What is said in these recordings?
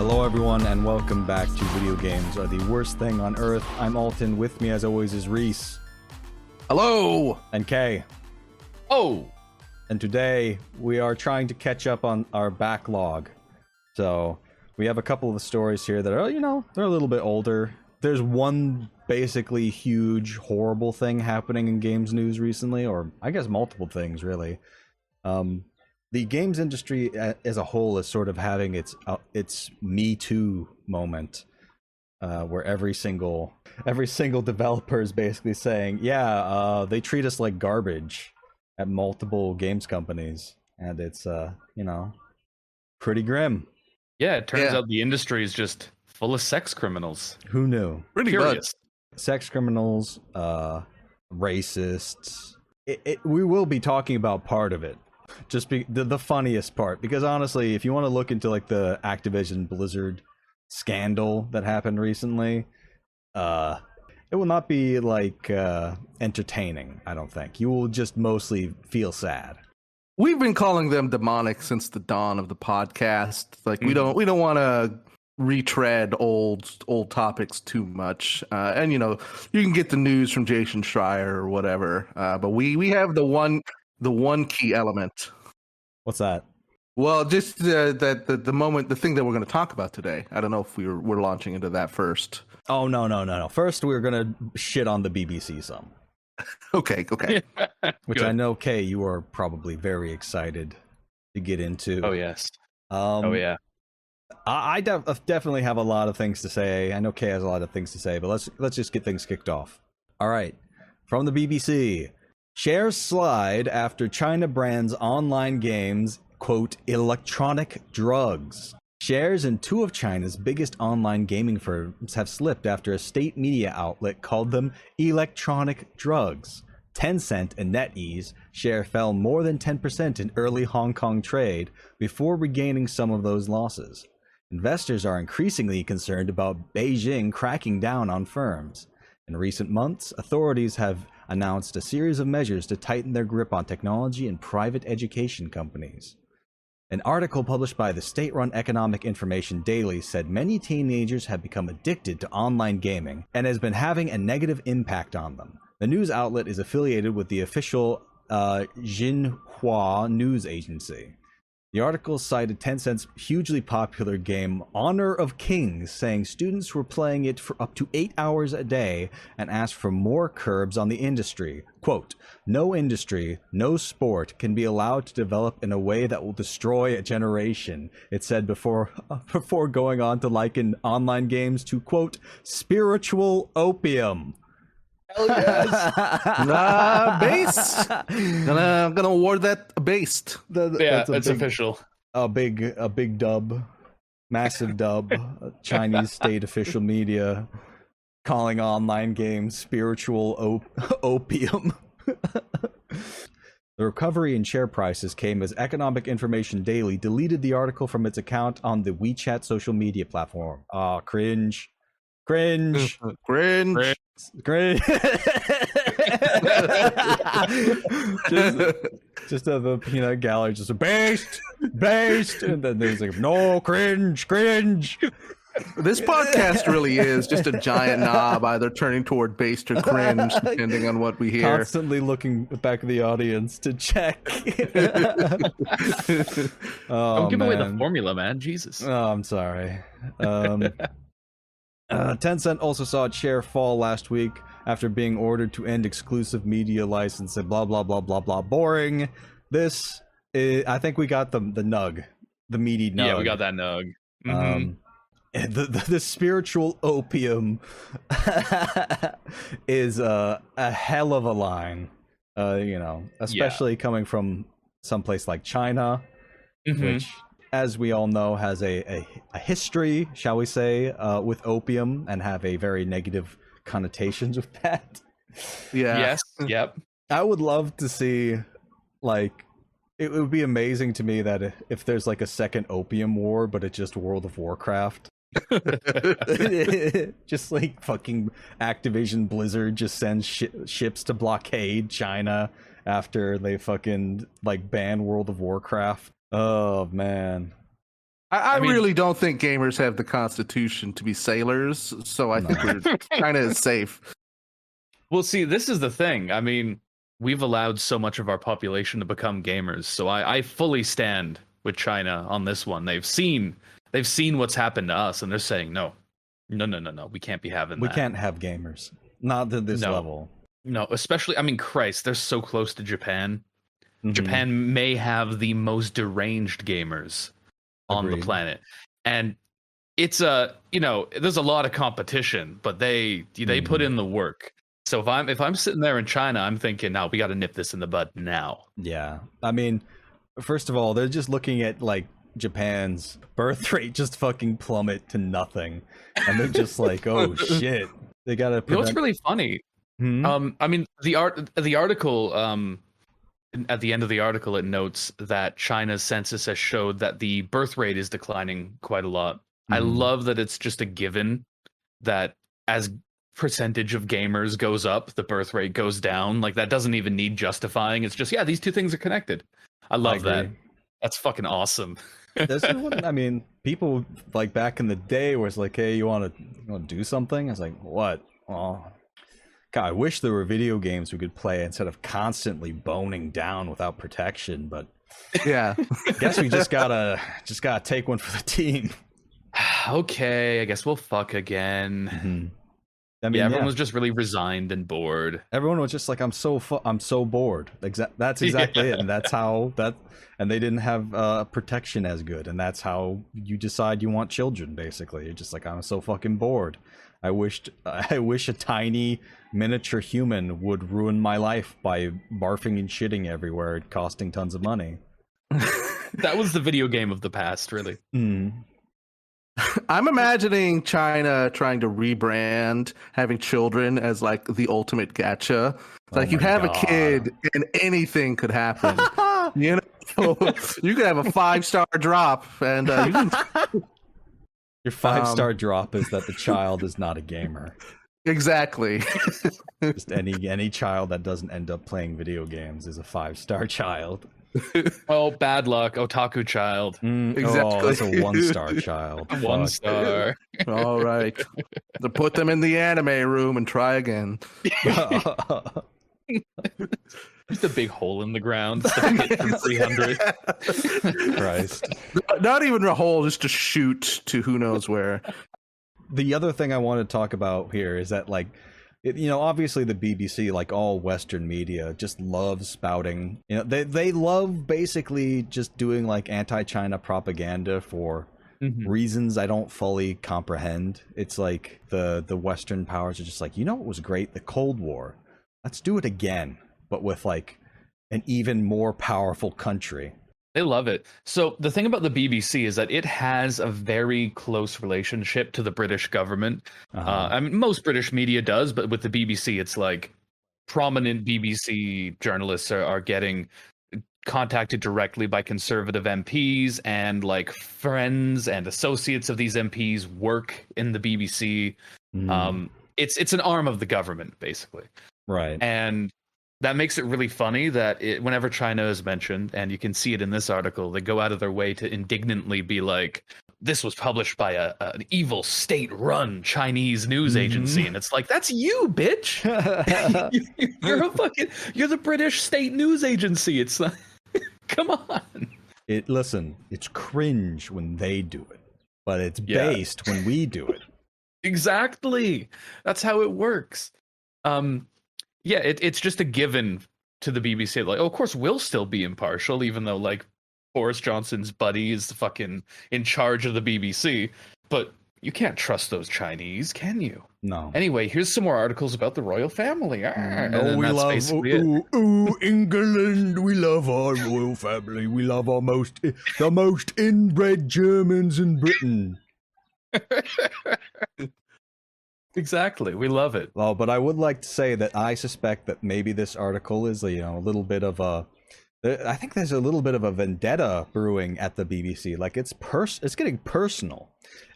Hello everyone and welcome back to Video Games Are the Worst Thing on Earth. I'm Alton, with me as always is Reese. Hello! And Kay. Oh! And today we are trying to catch up on our backlog. So we have a couple of the stories here that are, they're a little bit older. There's one basically huge, horrible thing happening in games news recently, or I guess multiple things really. The games industry as a whole is sort of having its Me Too moment, where every single developer is basically saying, they treat us like garbage at multiple games companies, and it's pretty grim. Yeah, it turns out the industry is just full of sex criminals. Who knew? Pretty curious. Sex criminals, racists. We will be talking about part of it. Just the funniest part, because honestly, if you want to look into like the Activision Blizzard scandal that happened recently, it will not be like entertaining. I don't think. You will just mostly feel sad. We've been calling them demonic since the dawn of the podcast. Like we don't want to retread old topics too much. And you can get the news from Jason Schreier or whatever. But we have the one key element. What's that? Well, just the thing that we're going to talk about today. I don't know if we're launching into that first. Oh, no. First, we're going to shit on the BBC some. Okay. Which I know, Kay, you are probably very excited to get into. Oh, yes. Yeah. I definitely have a lot of things to say. I know Kay has a lot of things to say, but let's just get things kicked off. All right. From the BBC. Shares slide after China brands online games, quote, electronic drugs. Shares in two of China's biggest online gaming firms have slipped after a state media outlet called them electronic drugs. Tencent and NetEase share fell more than 10% in early Hong Kong trade before regaining some of those losses. Investors are increasingly concerned about Beijing cracking down on firms. In recent months, authorities have announced a series of measures to tighten their grip on technology and private education companies. An article published by the state-run Economic Information Daily said many teenagers have become addicted to online gaming and has been having a negative impact on them. The news outlet is affiliated with the official Xinhua news agency. The article cited Tencent's hugely popular game Honor of Kings, saying students were playing it for up to 8 hours a day and asked for more curbs on the industry. Quote, no industry, no sport can be allowed to develop in a way that will destroy a generation, it said before going on to liken online games to, quote, spiritual opium. Hell yes. Base. Gonna award that a based. It's official. A big dub, massive dub. Chinese state official media calling online games spiritual opium. The recovery in share prices came as Economic Information Daily deleted the article from its account on the WeChat social media platform. Cringe. just the peanut gallery, just a based, and then there's like no cringe. This podcast really is just a giant knob, either turning toward based or cringe, depending on what we hear. Constantly looking back at the audience to check. Don't give away the formula, man. Jesus. Oh, I'm sorry. Tencent also saw its share fall last week after being ordered to end exclusive media license and blah, blah, blah, blah, blah. Boring. This is, I think we got the nug, the meaty nug. Yeah, we got that nug. Mm-hmm. The spiritual opium is a hell of a line, especially coming from someplace like China, which, as we all know, has a history, shall we say, with opium, and have a very negative connotations with that. Yeah. Yes. Yep. I would love to see, like, it would be amazing to me that if there's like a second opium war, but it's just World of Warcraft. Just like fucking Activision Blizzard just sends ships to blockade China after they fucking like ban World of Warcraft. Oh man, I mean, really don't think gamers have the constitution to be sailors, so I think we're kind of safe. Well, see, this is the thing. I mean, we've allowed so much of our population to become gamers, so I fully stand with China on this one. They've seen what's happened to us, and they're saying no, we can't be having that. We can't have gamers, not at this level. No, especially, I mean, Christ, they're so close to Japan. Japan may have the most deranged gamers on the planet, and it's there's a lot of competition, but they put in the work. So if I'm sitting there in China, I'm thinking, now we got to nip this in the bud now. Yeah, I mean, first of all, they're just looking at like Japan's birth rate just fucking plummet to nothing, and they're just like, oh shit, they gotta. You know what's really funny? I mean, the article. At the end of the article, it notes that China's census has showed that the birth rate is declining quite a lot. I love that it's just a given that as percentage of gamers goes up, the birth rate goes down. Like, that doesn't even need justifying. It's just, yeah, these two things are connected. I love that. That's fucking awesome. I mean, people like back in the day was like, hey, you want to do something? I was like, what? Oh, God, I wish there were video games we could play instead of constantly boning down without protection. But yeah, I guess we just gotta take one for the team. Okay, I guess we'll fuck again. I mean, everyone was just really resigned and bored. Everyone was just like, I'm so bored. That's exactly it, and that's how that. And they didn't have protection as good, and that's how you decide you want children. Basically, you're just like, I'm so fucking bored. I wish a tiny miniature human would ruin my life by barfing and shitting everywhere and costing tons of money. That was the video game of the past, really. I'm imagining China trying to rebrand having children as like the ultimate gacha. It's like you have a kid and anything could happen. You know, you could have a 5-star drop, and you can. Your 5-star drop is that the child is not a gamer. Exactly. Just any child that doesn't end up playing video games is a 5-star child. Oh, bad luck, otaku child. Exactly. Oh, that's a 1-star child. 1 star. All right. To put them in the anime room and try again. Just a big hole in the ground. From 300. Christ. Not even a hole, just a shoot to who knows where. The other thing I want to talk about here is that, like, obviously the BBC, like all Western media, just loves spouting. They love basically just doing like anti-China propaganda for reasons I don't fully comprehend. It's like the Western powers are just like, what was great? The Cold War. Let's do it again, but with like an even more powerful country. They love it. So the thing about the BBC is that it has a very close relationship to the British government. I mean, most British media does, but with the BBC, it's like prominent BBC journalists are getting contacted directly by conservative MPs, and like friends and associates of these MPs work in the BBC. It's an arm of the government, basically. Right. And that makes it really funny that whenever China is mentioned, and you can see it in this article, they go out of their way to indignantly be like, this was published by an evil state-run Chinese news agency. And it's like, that's you, bitch. You're the British state news agency. It's like, come on. Listen, it's cringe when they do it, but it's based when we do it. Exactly. That's how it works. It's just a given to the BBC. Like, of course, we'll still be impartial, even though like Boris Johnson's buddy is fucking in charge of the BBC. But you can't trust those Chinese, can you? No. Anyway, here's some more articles about the royal family. We love England. We love our royal family. We love the most inbred Germans in Britain. Exactly. We love it. Well, but I would like to say that I suspect that maybe this article is, a little bit of I think there's a little bit of a vendetta brewing at the BBC. Like it's getting personal.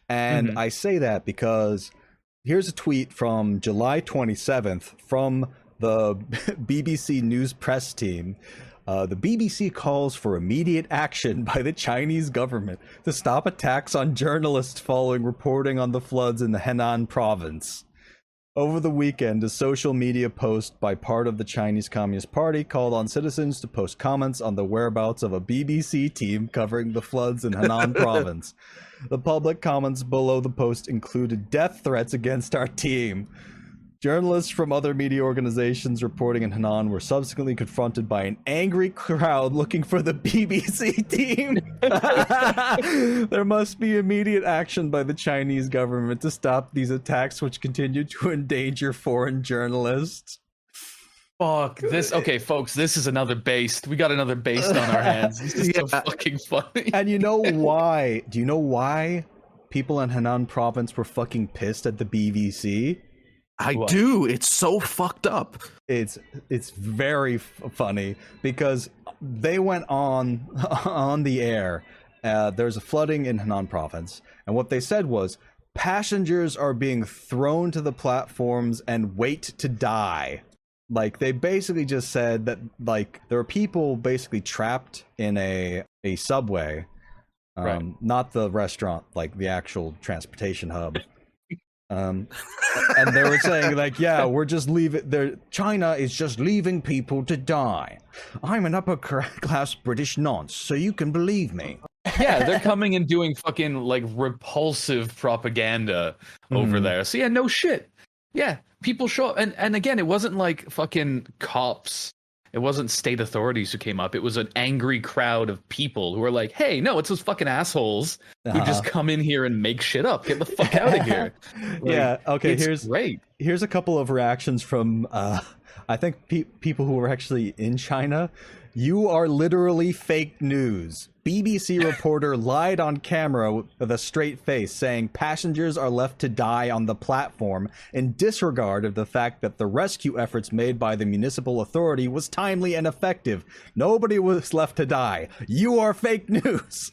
And I say that because here's a tweet from July 27th from the BBC News press team. The BBC calls for immediate action by the Chinese government to stop attacks on journalists following reporting on the floods in the Henan province. Over the weekend, a social media post by part of the Chinese Communist Party called on citizens to post comments on the whereabouts of a BBC team covering the floods in Henan province. The public comments below the post included death threats against our team. Journalists from other media organizations reporting in Henan were subsequently confronted by an angry crowd looking for the BBC team. There must be immediate action by the Chinese government to stop these attacks, which continue to endanger foreign journalists. Fuck this. Okay, folks, this is another based. We got another based on our hands. This is so fucking funny. And you know why? Do you know why people in Henan province were fucking pissed at the BBC? I do. It's so fucked up. It's very funny because they went on the air. There's a flooding in Henan province, and what they said was passengers are being thrown to the platforms and wait to die. Like, they basically just said that, like, there are people basically trapped in a subway, Right. not the restaurant, like the actual transportation hub. And they were saying, like, yeah, we're just leaving. China is just leaving people to die. I'm an upper class British nonce, so you can believe me. Yeah, they're coming and doing fucking like repulsive propaganda over there. So yeah, no shit. Yeah, people show up, and again, it wasn't like fucking cops. It wasn't state authorities who came up. It was an angry crowd of people who were like, hey, no, it's those fucking assholes who just come in here and make shit up. Get the fuck out of here. Like, yeah, okay, great. Here's a couple of reactions from, I think, people who were actually in China. You are literally fake news. BBC reporter lied on camera with a straight face, saying passengers are left to die on the platform in disregard of the fact that the rescue efforts made by the municipal authority was timely and effective. Nobody was left to die. You are fake news.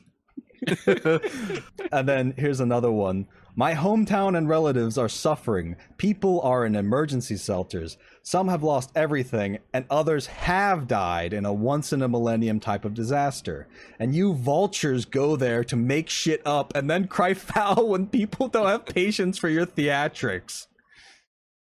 And then here's another one. My hometown and relatives are suffering. People are in emergency shelters. Some have lost everything, and others have died in a once-in-a-millennium type of disaster. And you vultures go there to make shit up and then cry foul when people don't have patience for your theatrics.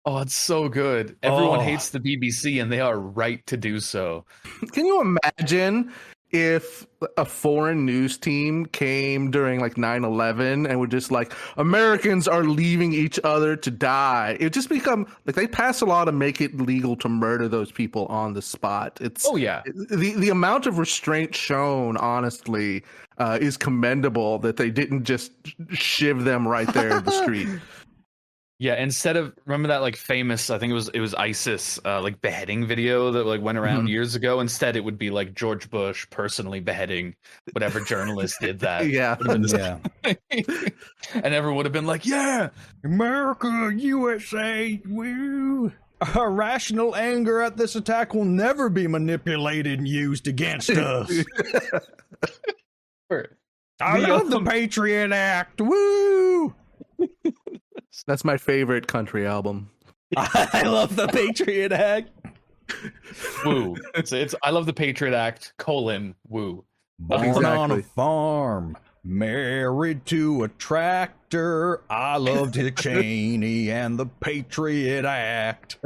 Oh, it's so good. Everyone hates the BBC, and they are right to do so. Can you imagine if a foreign news team came during like 9/11 and were just like, Americans are leaving each other to die? It just become like they pass a law to make it legal to murder those people on the spot. It's the amount of restraint shown, honestly, is commendable that they didn't just shiv them right there in the street. Yeah, instead of, remember that like famous, I think it was ISIS like beheading video that like went around years ago. Instead, it would be like George Bush personally beheading whatever journalist did that. Yeah. And everyone would have been like, yeah, America, USA, woo. Our rational anger at this attack will never be manipulated and used against us. I love the Patriot Act. Woo! That's my favorite country album. I love the Patriot Act. Woo. It's I love the Patriot Act, woo. Born on a farm, married to a tractor. I love Dick Cheney and the Patriot Act.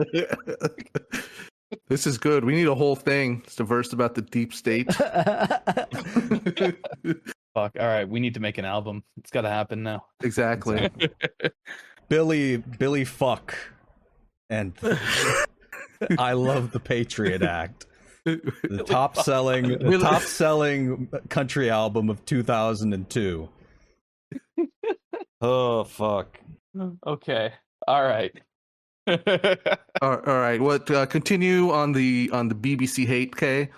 This is good. We need a whole thing. It's a verse about the deep state. Fuck. All right, we need to make an album. It's got to happen now. Exactly. Billy fuck. And I love the Patriot Act. The top selling country album of 2002. Oh fuck. Okay. All right. All right. What? Continue on the BBC hate, Kay.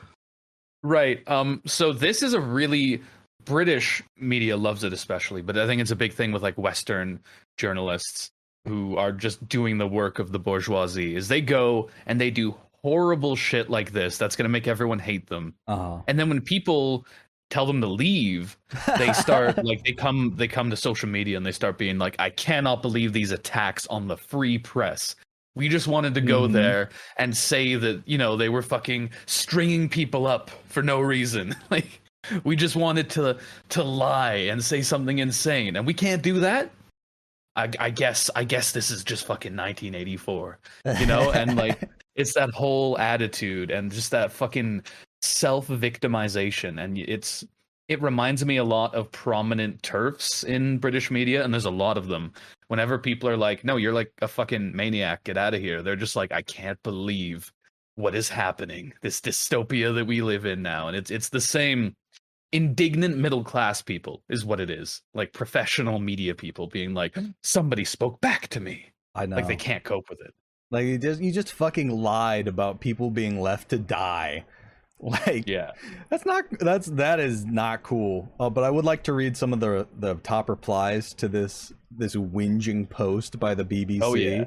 Right. So this is a really British media loves it especially, but I think it's a big thing with like Western journalists who are just doing the work of the bourgeoisie. Is they go and they do horrible shit like this that's going to make everyone hate them. And then when people tell them to leave, they start like they come to social media and they start being like, I cannot believe these attacks on the free press. We just wanted to go there and say that, you know, they were fucking stringing people up for no reason. Like, we just wanted to lie and say something insane, and we can't do that. I guess this is just fucking 1984, you know? And like, it's that whole attitude and just that fucking self-victimization, and it reminds me a lot of prominent TERFs in British media, and there's a lot of them. Whenever people are like, no, you're like a fucking maniac, get out of here, they're just like, I can't believe what is happening, this dystopia that we live in now. And it's the same indignant middle class people is what it is, like professional media people being like, somebody spoke back to me. I know, like they can't cope with it. Like you just fucking lied about people being left to die. Like, yeah, that is not cool. But I would like to read some of the top replies to this whinging post by the BBC. Oh yeah.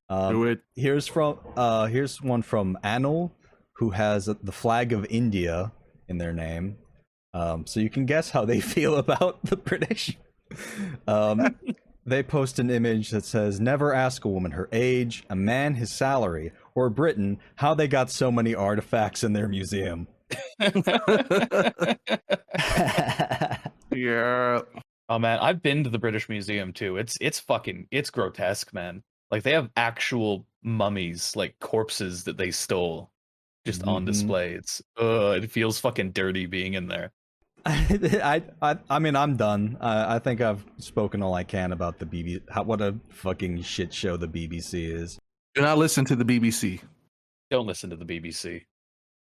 Do it. Here's one from Anil, who has the flag of India in their name. So you can guess how they feel about the British. They post an image that says, never ask a woman her age, a man his salary, or Britain how they got so many artifacts in their museum. Yeah. Oh man, I've been to the British Museum too. It's grotesque, man. Like, they have actual mummies, like corpses that they stole, just on display. It feels fucking dirty being in there. I mean, I'm done. I think I've spoken all I can about the BBC. What a fucking shit show the BBC is. Do not listen to the BBC. Don't listen to the BBC.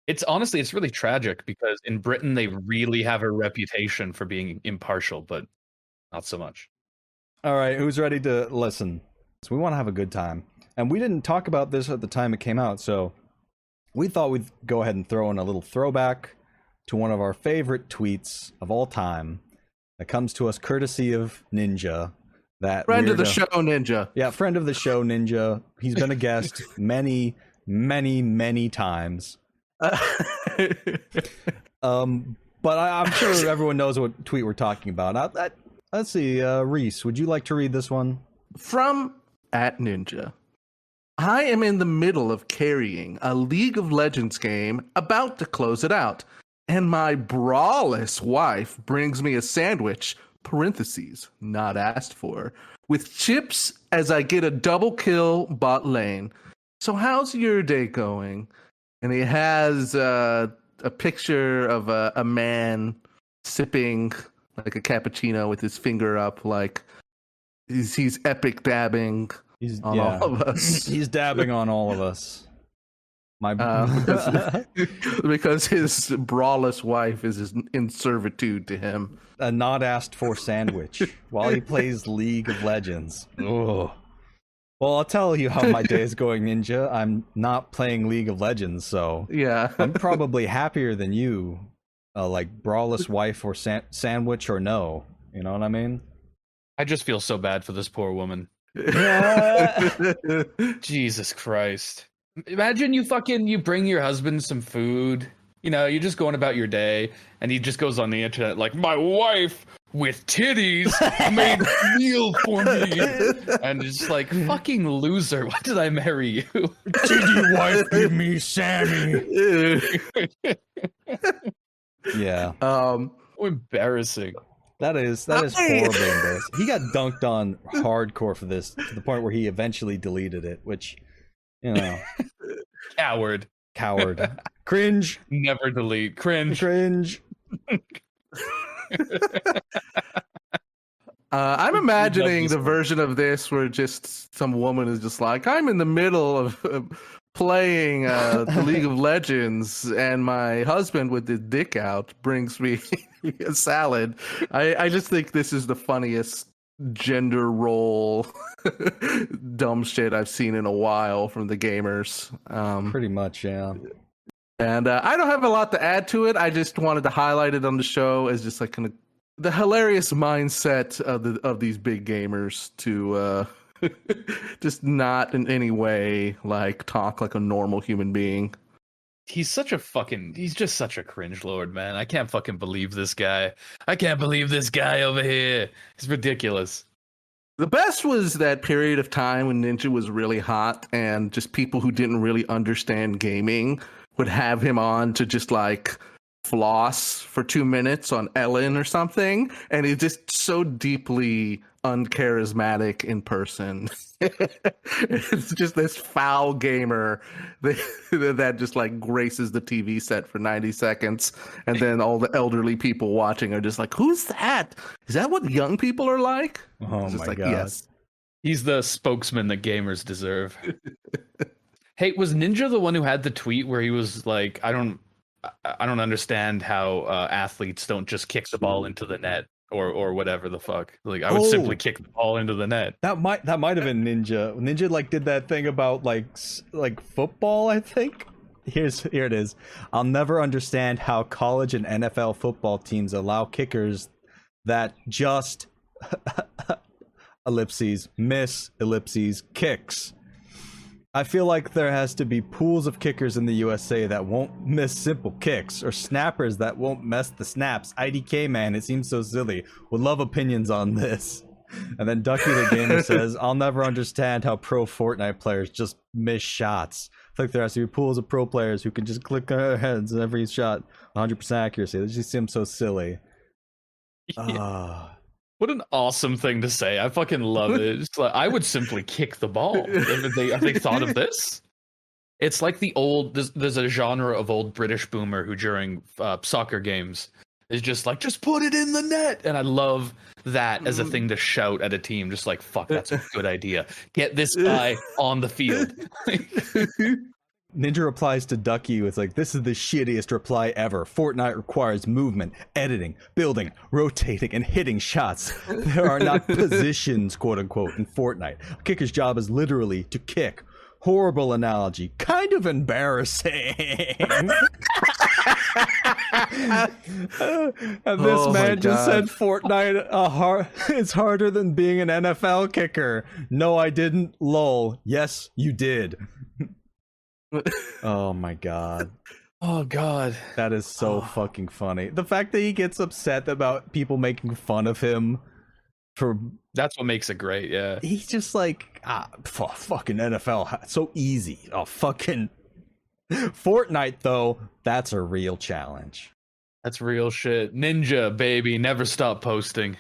It's really tragic, because in Britain they really have a reputation for being impartial, but not so much. All right, who's ready to listen? So we want to have a good time. And we didn't talk about this at the time it came out, so we thought we'd go ahead and throw in a little throwback to one of our favorite tweets of all time that comes to us courtesy of Ninja. That friend of the show, Ninja. Yeah, friend of the show, Ninja. He's been a guest many, many, many times. But I'm sure everyone knows what tweet we're talking about. Let's see, Reese, would you like to read this one? From @Ninja. I am in the middle of carrying a League of Legends game, about to close it out, and my braless wife brings me a sandwich, parentheses, not asked for, with chips as I get a double kill bot lane. So how's your day going? And he has a picture of a man sipping like a cappuccino with his finger up, like he's epic dabbing on all of us. He's dabbing on all of us. Because his braless wife is in servitude to him. A not asked for sandwich while he plays League of Legends. Oh. Well, I'll tell you how my day is going, Ninja. I'm not playing League of Legends, so yeah, I'm probably happier than you. Like braless wife or sandwich or no, you know what I mean? I just feel so bad for this poor woman. Jesus Christ. Imagine you bring your husband some food, you know, you're just going about your day, and he just goes on the internet like, my wife with titties made a meal for me. And it's just like, fucking loser, why did I marry you? Titty wife give me Sammy. Yeah. Embarrassing. That is horribly embarrassing. He got dunked on hardcore for this, to the point where he eventually deleted it, which, you know. Coward. Cringe. Never delete. Cringe. I'm imagining the version of this where just some woman is just like, I'm in the middle of playing the League of Legends, and my husband with his dick out brings me a salad. I just think this is the funniest gender role dumb shit I've seen in a while from the gamers. Pretty much, yeah. And I don't have a lot to add to it. I just wanted to highlight it on the show as just like kind of the hilarious mindset of these big gamers to just not in any way like talk like a normal human being. He's just such a cringe lord, man. I can't fucking believe this guy. I can't believe this guy over here. It's ridiculous. The best was that period of time when Ninja was really hot, and just people who didn't really understand gaming would have him on to just like floss for 2 minutes on Ellen or something, and he's just so deeply uncharismatic in person. It's just this foul gamer that just like graces the TV set for 90 seconds, and then all the elderly people watching are just like, "Who's that? Is that what young people are like?" Oh It's my like, god. yes. He's the spokesman that gamers deserve. Hey, was Ninja the one who had the tweet where he was like, I don't understand how athletes don't just kick the ball into the net or whatever the fuck. Like, I would simply kick the ball into the net. That might have been Ninja. Ninja like did that thing about like football, I think. Here it is. I'll never understand how college and NFL football teams allow kickers that just ellipses miss ellipses kicks. I feel like there has to be pools of kickers in the USA that won't miss simple kicks, or snappers that won't mess the snaps. IDK man, it seems so silly. Would love opinions on this. And then Ducky the Gamer says, I'll never understand how pro Fortnite players just miss shots. I think there has to be pools of pro players who can just click on their heads in every shot 100% accuracy. They just seem so silly. What an awesome thing to say. I fucking love it. It's like, I would simply kick the ball. Have they thought of this? It's like the old, there's a genre of old British boomer who during soccer games is just like, just put it in the net. And I love that as a thing to shout at a team. Just like, fuck, that's a good idea. Get this guy on the field. Ninja replies to Ducky with like, this is the shittiest reply ever. Fortnite requires movement, editing, building, rotating, and hitting shots. There are not positions, quote unquote, in Fortnite. A kicker's job is literally to kick. Horrible analogy. Kind of embarrassing. And this man just said Fortnite it's harder than being an NFL kicker. No, I didn't. Lol. Yes, you did. Oh my god. Oh god. That is so fucking funny. The fact that he gets upset about people making fun of him for... That's what makes it great, yeah. He's just like, fucking NFL, so easy. Oh, fucking... Fortnite, though, that's a real challenge. That's real shit. Ninja, baby, never stop posting.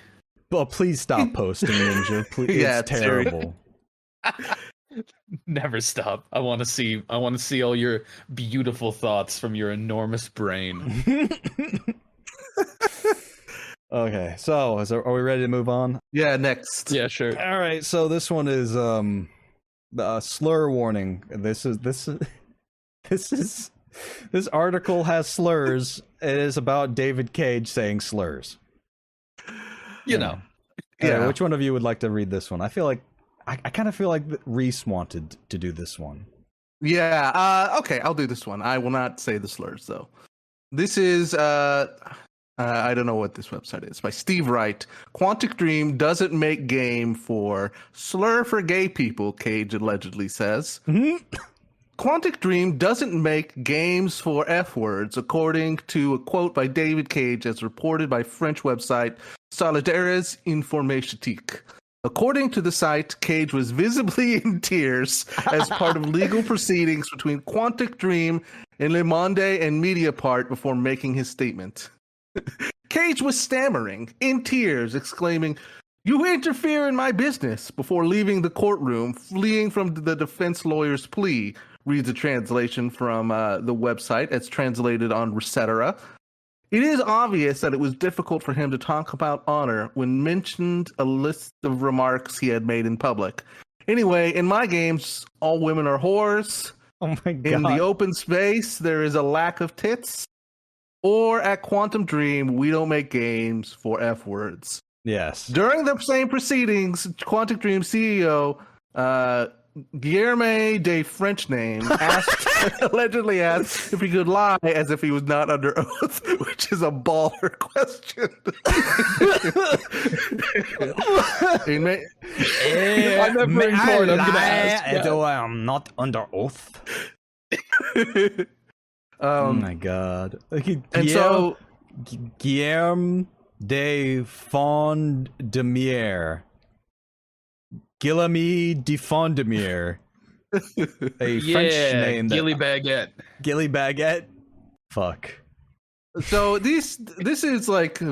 Well, please stop posting, Ninja. Please. Yeah, it's terrible. Never stop. I want to see all your beautiful thoughts from your enormous brain. Okay, so are we ready to move on? Yeah, next. Yeah, sure. All right, so this one is the slur warning. This article has slurs. It is about David Cage saying slurs. You know. Yeah. Which one of you would like to read this one? I feel like I kind of feel like Reese wanted to do this one. Yeah. Okay, I'll do this one. I will not say the slurs though. This is I don't know what this website is. By Steve Wright. Quantic Dream doesn't make game for slur for gay people, Cage allegedly says. Quantic Dream doesn't make games for F words, according to a quote by David Cage as reported by French website Solidaires Informatique. According to the site, Cage was visibly in tears as part of legal proceedings between Quantic Dream and Le Monde and Mediapart before making his statement. Cage was stammering, in tears, exclaiming, "You interfere in my business," before leaving the courtroom, fleeing from the defense lawyer's plea, reads a translation from the website as translated on Recetera. It is obvious that it was difficult for him to talk about honor when mentioned a list of remarks he had made in public. Anyway, in my games, all women are whores. Oh my god. In the open space, there is a lack of tits. Or at Quantum Dream, we don't make games for F words. Yes. During the same proceedings, Quantic Dream CEO Guillerme de French name allegedly asked if he could lie as if he was not under oath, which is a baller question. I'm not under oath. Oh my god. And so Guillerme de Fondemier. Guillaume de Fondemir, a French name. Gilly Baguette. Gilly Baguette. Fuck. So this is like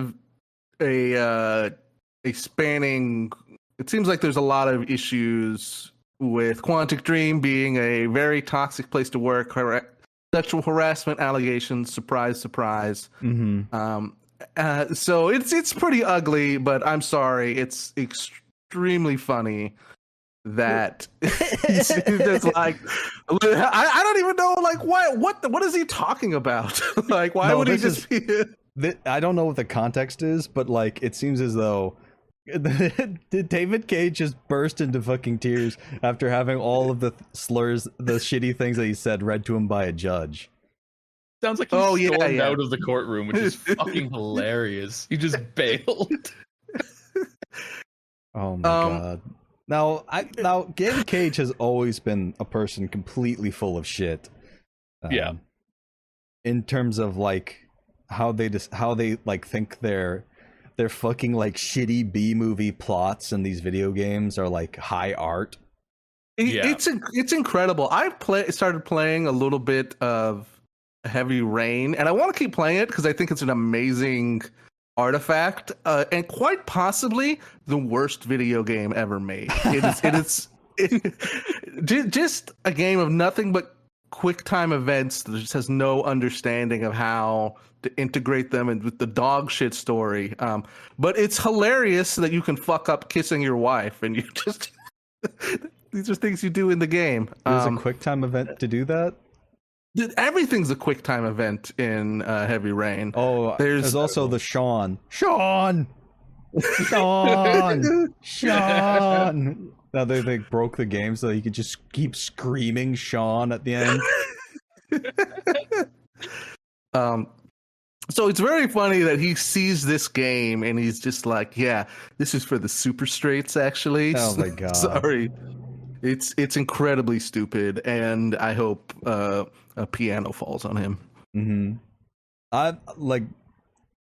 a spanning. It seems like there's a lot of issues with Quantic Dream being a very toxic place to work. Sexual harassment allegations. Surprise, surprise. Mm-hmm. So it's pretty ugly, but I'm sorry, it's extremely funny that he's just like, I don't even know, like, what is he talking about? Like, why would he just be? I don't know what the context is, but like, it seems as though did David Cage just burst into fucking tears after having all of the slurs, the shitty things that he said read to him by a judge. Sounds like he stormed out of the courtroom, which is fucking hilarious. He just bailed. Oh my god. Now David Cage has always been a person completely full of shit. Yeah. In terms of like how they like think their fucking like shitty B-movie plots in these video games are like high art. It's incredible. I've started playing a little bit of Heavy Rain, and I want to keep playing it because I think it's an amazing artifact, and quite possibly the worst video game ever made. It is just a game of nothing but quick time events that just has no understanding of how to integrate them and with the dog shit story. But it's hilarious that you can fuck up kissing your wife, and you just these are things you do in the game. There's a quick time event to do that. Everything's a quick time event in Heavy Rain. Oh, there's also the Sean. Now they broke the game so you could just keep screaming Sean at the end. So it's very funny that he sees this game and he's just like, yeah, this is for the super straights, actually. Oh my god. Sorry. It's incredibly stupid, and I hope a piano falls on him. Mm-hmm.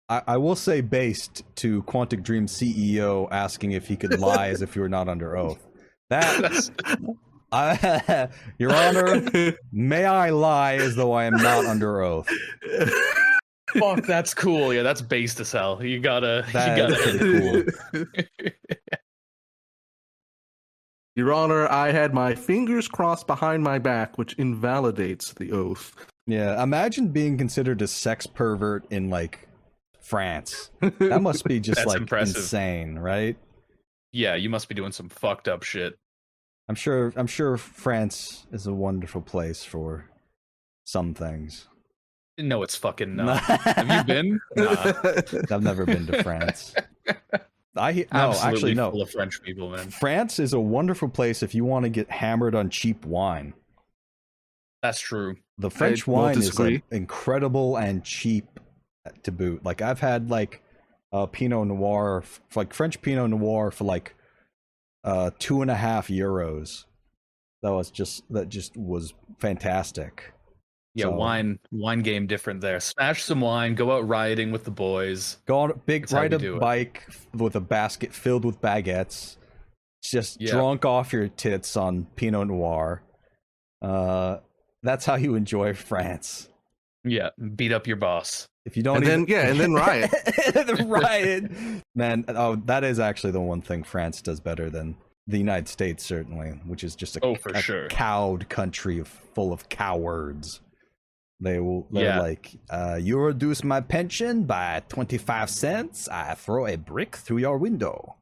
I will say, based to Quantic Dream's CEO asking if he could lie as if you were not under oath. That, Your Honor, may I lie as though I am not under oath? Fuck, that's cool. Yeah, that's based as hell. You gotta. Pretty cool. Your Honor, I had my fingers crossed behind my back, which invalidates the oath. Yeah, imagine being considered a sex pervert in like France. That must be just like impressive. Insane, right? Yeah, you must be doing some fucked up shit. I'm sure France is a wonderful place for some things. No, it's fucking not. Have you been? Nah. I've never been to France. Absolutely full of French people, man. France is a wonderful place if you want to get hammered on cheap wine. That's true. The French wine is like incredible and cheap to boot. Like I've had like Pinot Noir, like French Pinot Noir for like €2.50. That just was fantastic. Yeah, so, wine game different there. Smash some wine, go out rioting with the boys. Go on ride a bike with a basket filled with baguettes. Just drunk off your tits on Pinot Noir. That's how you enjoy France. Yeah, beat up your boss. If you don't, and then riot. Riot, man. Oh, that is actually the one thing France does better than the United States, certainly, which is just a cowed country full of cowards. They're like, you reduce my pension by 25 cents, I throw a brick through your window.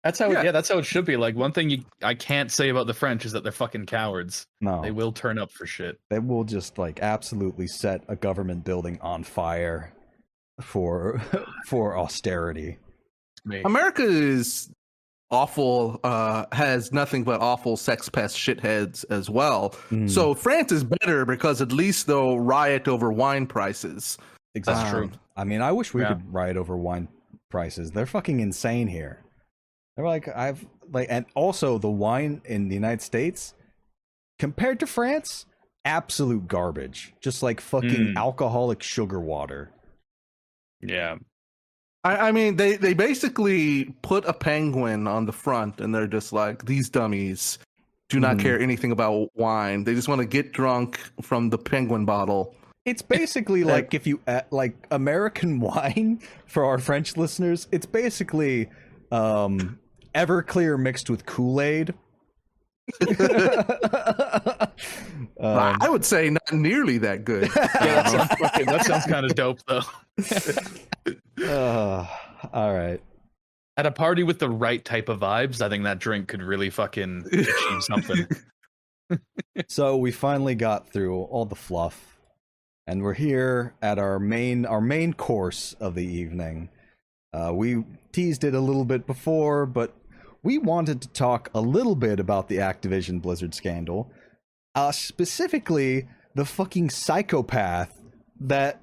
That's how that's how it should be. Like, one thing I can't say about the French is that they're fucking cowards. No. They will turn up for shit. They will just like absolutely set a government building on fire for austerity. America is awful, has nothing but awful sex pest shitheads as well. So France is better because at least they'll riot over wine prices. Exactly. That's true. I mean, I wish we could riot over wine prices. They're fucking insane here. They're like, and also the wine in the United States compared to France, absolute garbage. Just like fucking alcoholic sugar water. Yeah. I mean, they basically put a penguin on the front, and they're just like, these dummies do not care anything about wine. They just want to get drunk from the penguin bottle. It's basically like if you like American wine for our French listeners. It's basically Everclear mixed with Kool-Aid. I would say not nearly that good. That sounds kind of dope, though. All right. At a party with the right type of vibes, I think that drink could really fucking achieve something. So we finally got through all the fluff, and we're here at our main course of the evening. We teased it a little bit before, but we wanted to talk a little bit about the Activision Blizzard scandal, specifically the fucking psychopath that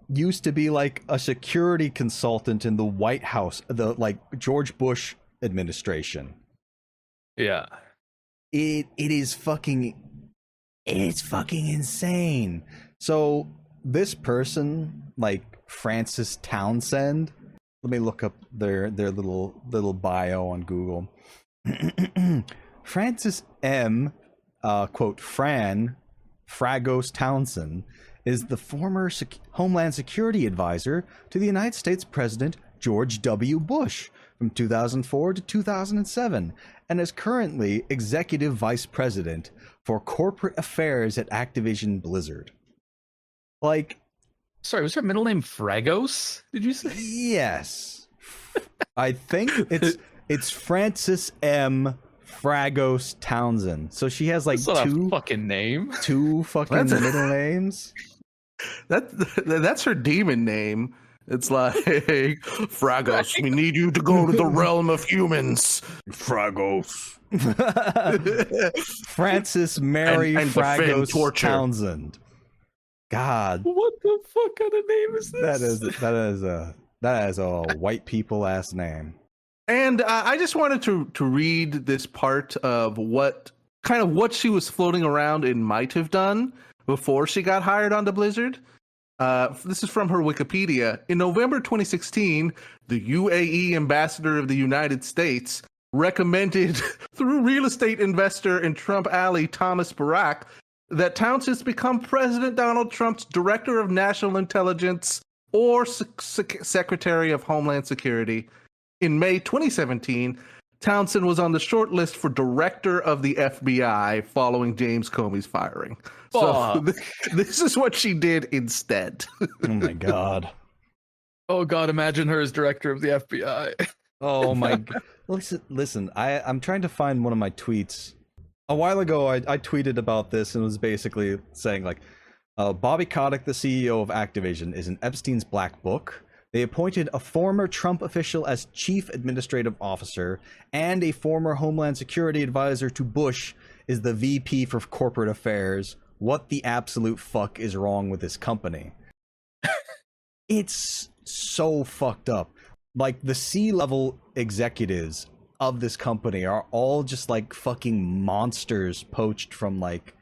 used to be like a security consultant in the White House, the like George Bush administration. Yeah. It's fucking insane. So this person, like Francis Townsend, let me look up their little bio on Google. Francis M. Quote Fran Fragos Townsend is the former Homeland Security Advisor to the United States President George W. Bush from 2004 to 2007, and is currently Executive Vice President for Corporate Affairs at Activision Blizzard. Like, sorry, was her middle name Fragos? Did you say? Yes. I think it's Francis M. Fragos Townsend. So she has like two fucking name. Two fucking middle names. That's her demon name. It's like, Fragos, we need you to go to the realm of humans. Fragos. Francis Mary and Fragos Townsend. God. What the fuck kind of name is this? That is a white people last name. And I just wanted to read this part of what she was floating around and might have done before she got hired onto Blizzard. This is from her Wikipedia. In November 2016, the UAE ambassador of the United States recommended through real estate investor and Trump ally Thomas Barack that Townsend become President Donald Trump's Director of National Intelligence or Secretary of Homeland Security. In May 2017, Townsend was on the short list for Director of the FBI following James Comey's firing. So this is what she did instead. Oh my God. Oh God, imagine her as Director of the FBI. Oh my God. Listen, I'm trying to find one of my tweets. A while ago, I tweeted about this and was basically saying like, Bobby Kotick, the CEO of Activision, is in Epstein's black book. They appointed a former Trump official as chief administrative officer, and a former Homeland Security advisor to Bush is the VP for corporate affairs. What the absolute fuck is wrong with this company? It's so fucked up. Like, the C-level executives of this company are all just like fucking monsters poached from like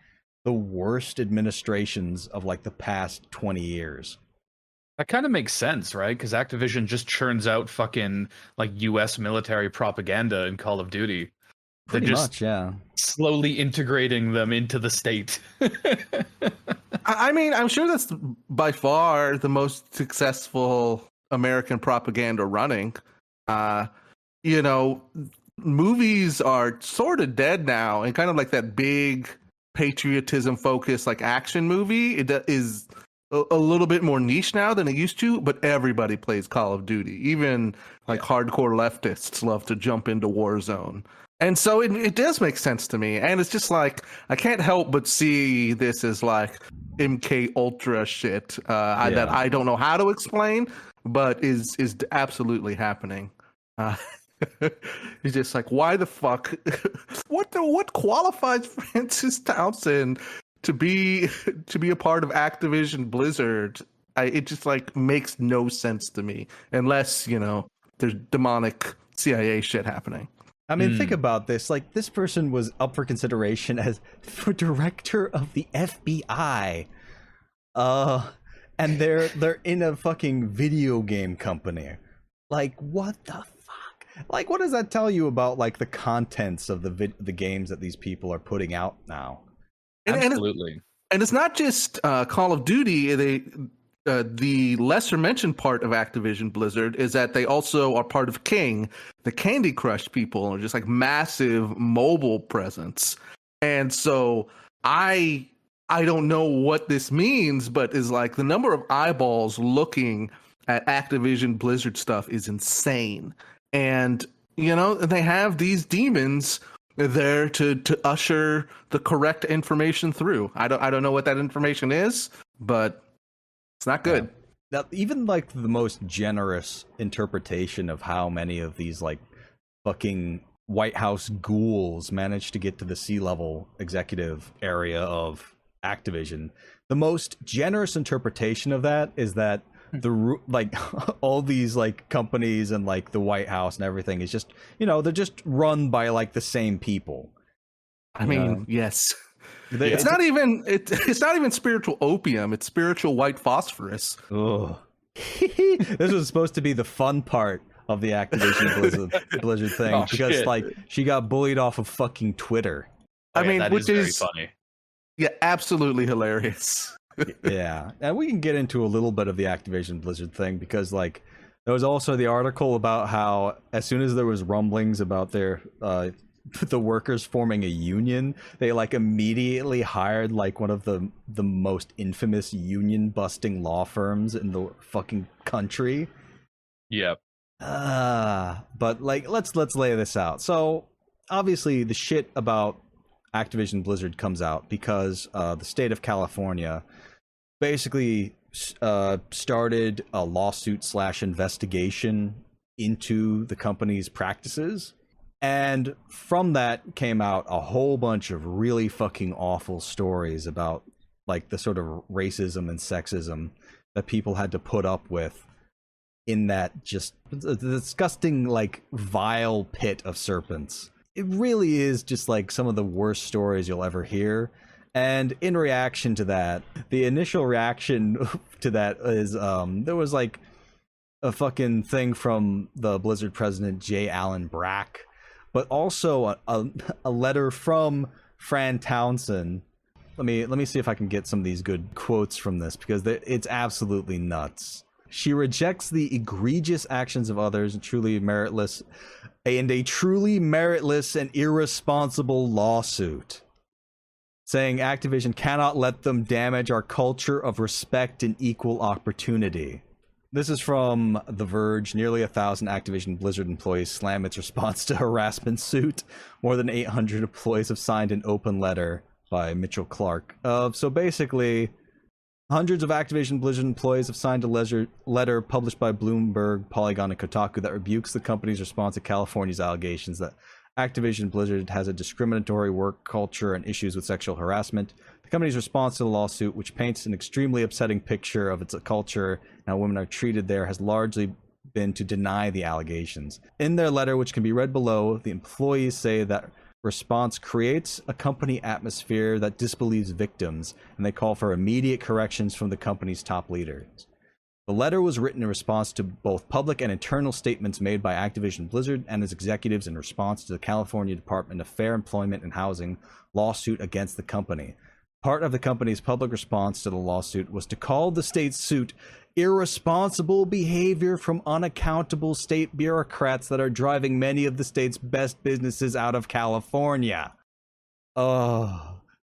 the worst administrations of like the past 20 years. That kind of makes sense, right? Because Activision just churns out fucking like U.S. military propaganda in Call of Duty. Pretty They're just much, yeah. slowly integrating them into the state. I mean, I'm sure that's by far the most successful American propaganda running. You know, movies are sort of dead now, and kind of like that big patriotism focused like action movie. It is a little bit more niche now than it used to, but everybody plays Call of Duty. Even like hardcore leftists love to jump into Warzone. And so it does make sense to me. And it's just like, I can't help but see this as like MK Ultra shit that I don't know how to explain, but is absolutely happening. It's just like, why the fuck? What qualifies Francis Townsend to be a part of Activision Blizzard? It just like makes no sense to me, unless, you know, there's demonic CIA shit happening. I mean, think about this. Like, this person was up for consideration as for director of the FBI. And they're in a fucking video game company. Like, what the fuck? Like, what does that tell you about like the contents of the games that these people are putting out now? Absolutely. And it's not just Call of Duty. The lesser mentioned part of Activision Blizzard is that they also are part of King, the Candy Crush people, are just like massive mobile presence. And so I don't know what this means, but is like the number of eyeballs looking at Activision Blizzard stuff is insane. And you know, they have these demons there to usher the correct information through. I don't know what that information is, but it's not good. Now, even like the most generous interpretation of how many of these like fucking White House ghouls managed to get to the C-level executive area of Activision, the most generous interpretation of that is that like all these like companies and like the White House and everything is just, you know, they're just run by like the same people. I mean, yes. It's not even spiritual opium. It's spiritual white phosphorus. Ugh. This was supposed to be the fun part of the Activision Blizzard thing because shit. Like she got bullied off of fucking Twitter. I mean, which is very funny. Yeah, absolutely hilarious. Yeah, and we can get into a little bit of the Activision Blizzard thing because like there was also the article about how as soon as there was rumblings about their the workers forming a union, they like immediately hired like one of the most infamous union busting law firms in the fucking country. Yep. But like let's lay this out. So obviously the shit about Activision Blizzard comes out because the state of California basically started a lawsuit / investigation into the company's practices. And from that came out a whole bunch of really fucking awful stories about like the sort of racism and sexism that people had to put up with in that just disgusting, like vile pit of serpents. It really is just like some of the worst stories you'll ever hear. And in reaction to that, the initial reaction to that is there was like a fucking thing from the Blizzard president, J. Allen Brack, but also a letter from Fran Townsend. Let me see if I can get some of these good quotes from this because it's absolutely nuts. She rejects the egregious actions of others and a truly meritless and irresponsible lawsuit, saying Activision cannot let them damage our culture of respect and equal opportunity. This is from The Verge. Nearly 1,000 Activision Blizzard employees slam its response to harassment suit. More than 800 employees have signed an open letter by Mitchell Clark. So basically, hundreds of Activision Blizzard employees have signed a letter published by Bloomberg, Polygon, and Kotaku that rebukes the company's response to California's allegations that Activision Blizzard has a discriminatory work culture and issues with sexual harassment. The company's response to the lawsuit, which paints an extremely upsetting picture of its culture and how women are treated there, has largely been to deny the allegations. In their letter, which can be read below, the employees say that response creates a company atmosphere that disbelieves victims, and they call for immediate corrections from the company's top leaders. The letter was written in response to both public and internal statements made by Activision Blizzard and its executives in response to the California Department of Fair Employment and Housing lawsuit against the company. Part of the company's public response to the lawsuit was to call the state's suit irresponsible behavior from unaccountable state bureaucrats that are driving many of the state's best businesses out of California.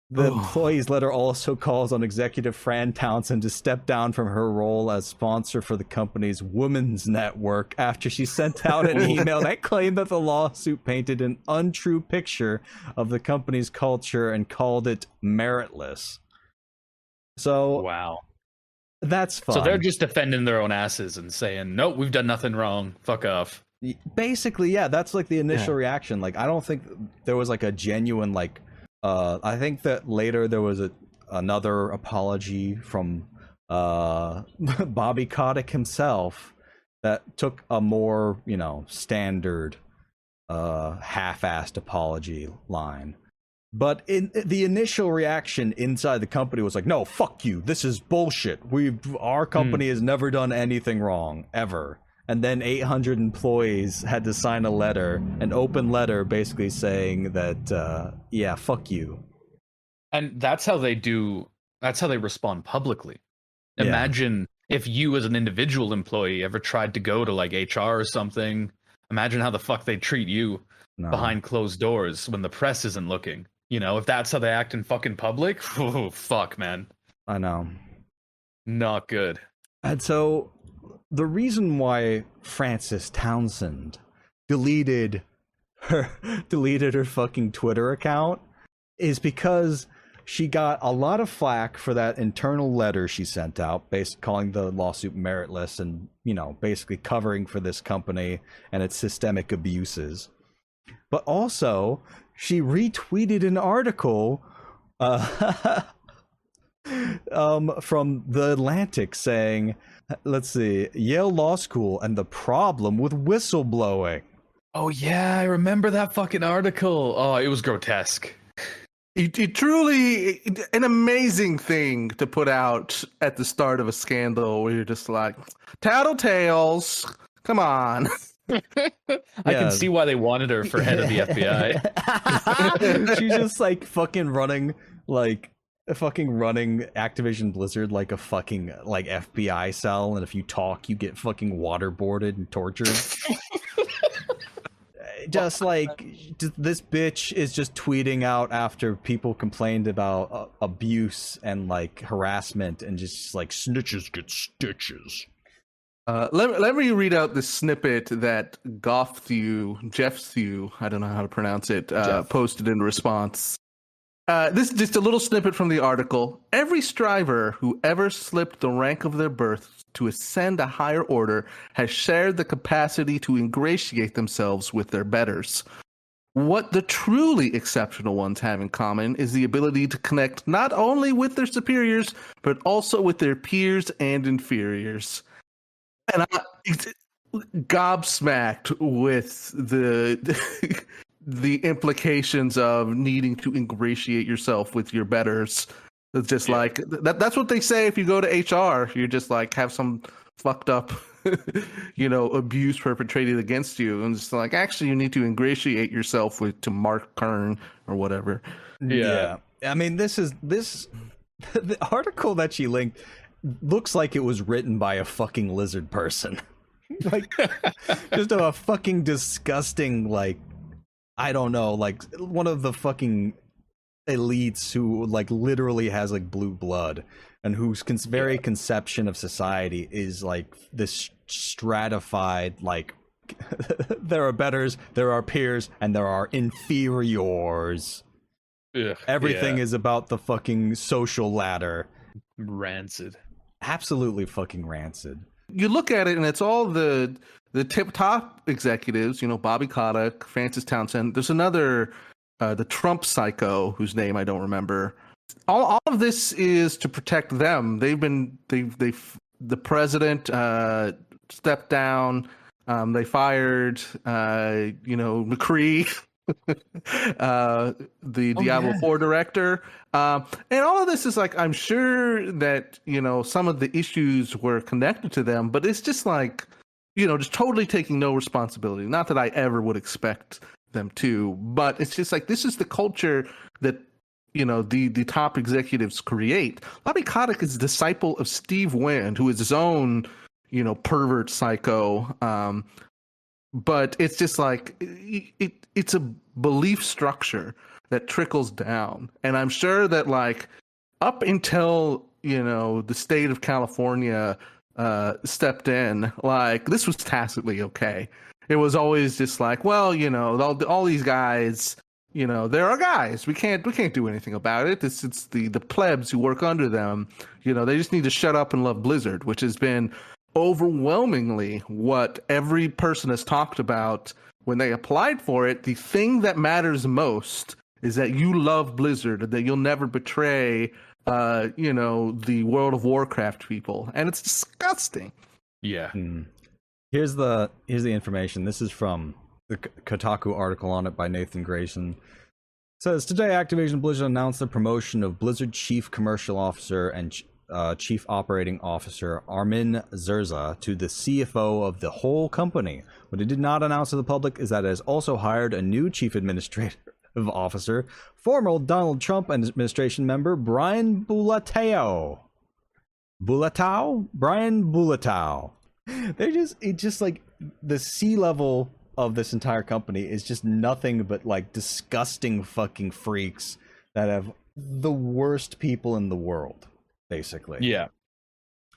The employee's letter also calls on executive Fran Townsend to step down from her role as sponsor for the company's women's network after she sent out an email that claimed that the lawsuit painted an untrue picture of the company's culture and called it meritless. So, wow. That's fun. So they're just defending their own asses and saying, nope, we've done nothing wrong. Fuck off. Basically, yeah, that's like the initial reaction. Like, I don't think there was like a genuine, like, I think that later there was another apology from Bobby Kotick himself that took a more, standard half-assed apology line. But in the initial reaction inside the company was like, no, fuck you. This is bullshit. Our company has never done anything wrong, ever. and then 800 employees had to sign a letter, an open letter, basically saying that, yeah, fuck you. And that's how they respond publicly. Yeah. Imagine if you as an individual employee ever tried to go to like HR or something. Imagine how the fuck they treat you behind closed doors when the press isn't looking. You know, if that's how they act in fucking public, oh, fuck, man. I know. Not good. And so the reason why Frances Townsend deleted her fucking Twitter account is because she got a lot of flack for that internal letter she sent out, calling the lawsuit meritless and, you know, basically covering for this company and its systemic abuses. But also, she retweeted an article from The Atlantic saying, let's see, Yale Law School and the problem with whistleblowing. Oh, yeah, I remember that fucking article. Oh, it was grotesque. It truly an amazing thing to put out at the start of a scandal where you're just like, tattletales, come on. I can see why they wanted her for head of the FBI. She's just like fucking running Activision Blizzard like a fucking like FBI cell, and if you talk you get fucking waterboarded and tortured. Just like this bitch is just tweeting out after people complained about abuse and like harassment, and just like snitches get stitches. Let me read out this snippet that Jeff Thew, I don't know how to pronounce it, posted in response. This is just a little snippet from the article. Every striver who ever slipped the rank of their birth to ascend a higher order has shared the capacity to ingratiate themselves with their betters. What the truly exceptional ones have in common is the ability to connect not only with their superiors, but also with their peers and inferiors. And I'm gobsmacked with the implications of needing to ingratiate yourself with your betters. It's just like that's what they say if you go to HR. You're just like have some fucked up, abuse perpetrated against you, and it's like actually you need to ingratiate yourself to Mark Kern or whatever. Yeah. I mean, the article that she linked looks like it was written by a fucking lizard person. Like just a fucking disgusting, like, I don't know, like one of the fucking elites who like literally has like blue blood and whose very conception of society is like this stratified, like there are betters, there are peers, and there are inferiors. Everything is about the fucking social ladder. Rancid. Absolutely fucking rancid. You look at it and it's all the tip top executives, Bobby Kotick, Frances Townsend. There's another, the Trump psycho whose name I don't remember. All of this is to protect them. The president stepped down. They fired, McCree, the Diablo 4 director. And all of this is like, I'm sure that, some of the issues were connected to them, but it's just like, just totally taking no responsibility. Not that I ever would expect them to, but it's just like, this is the culture that, the top executives create. Bobby Kotick is a disciple of Steve Wynn, who is his own, pervert psycho. But it's just like, it's a belief structure that trickles down. And I'm sure that like up until, the state of California stepped in, like this was tacitly okay. It was always just like, well, all these guys, they're our guys. We can't do anything about it. It's the plebs who work under them. They just need to shut up and love Blizzard, which has been overwhelmingly what every person has talked about when they applied for it. The thing that matters most is that you love Blizzard and that you'll never betray, the World of Warcraft people. And it's disgusting. Yeah. Here's the information. This is from the Kotaku article on it by Nathan Grayson. It says, today Activision Blizzard announced the promotion of Blizzard Chief Commercial Officer and Chief Operating Officer Armin Zerza to the CFO of the whole company. What it did not announce to the public is that it has also hired a new Chief Administrative Officer, former Donald Trump administration member Brian Bulatao. Brian Bulatao. It's just like the C-level of this entire company is just nothing but like disgusting fucking freaks that have the worst people in the world, basically. Yeah.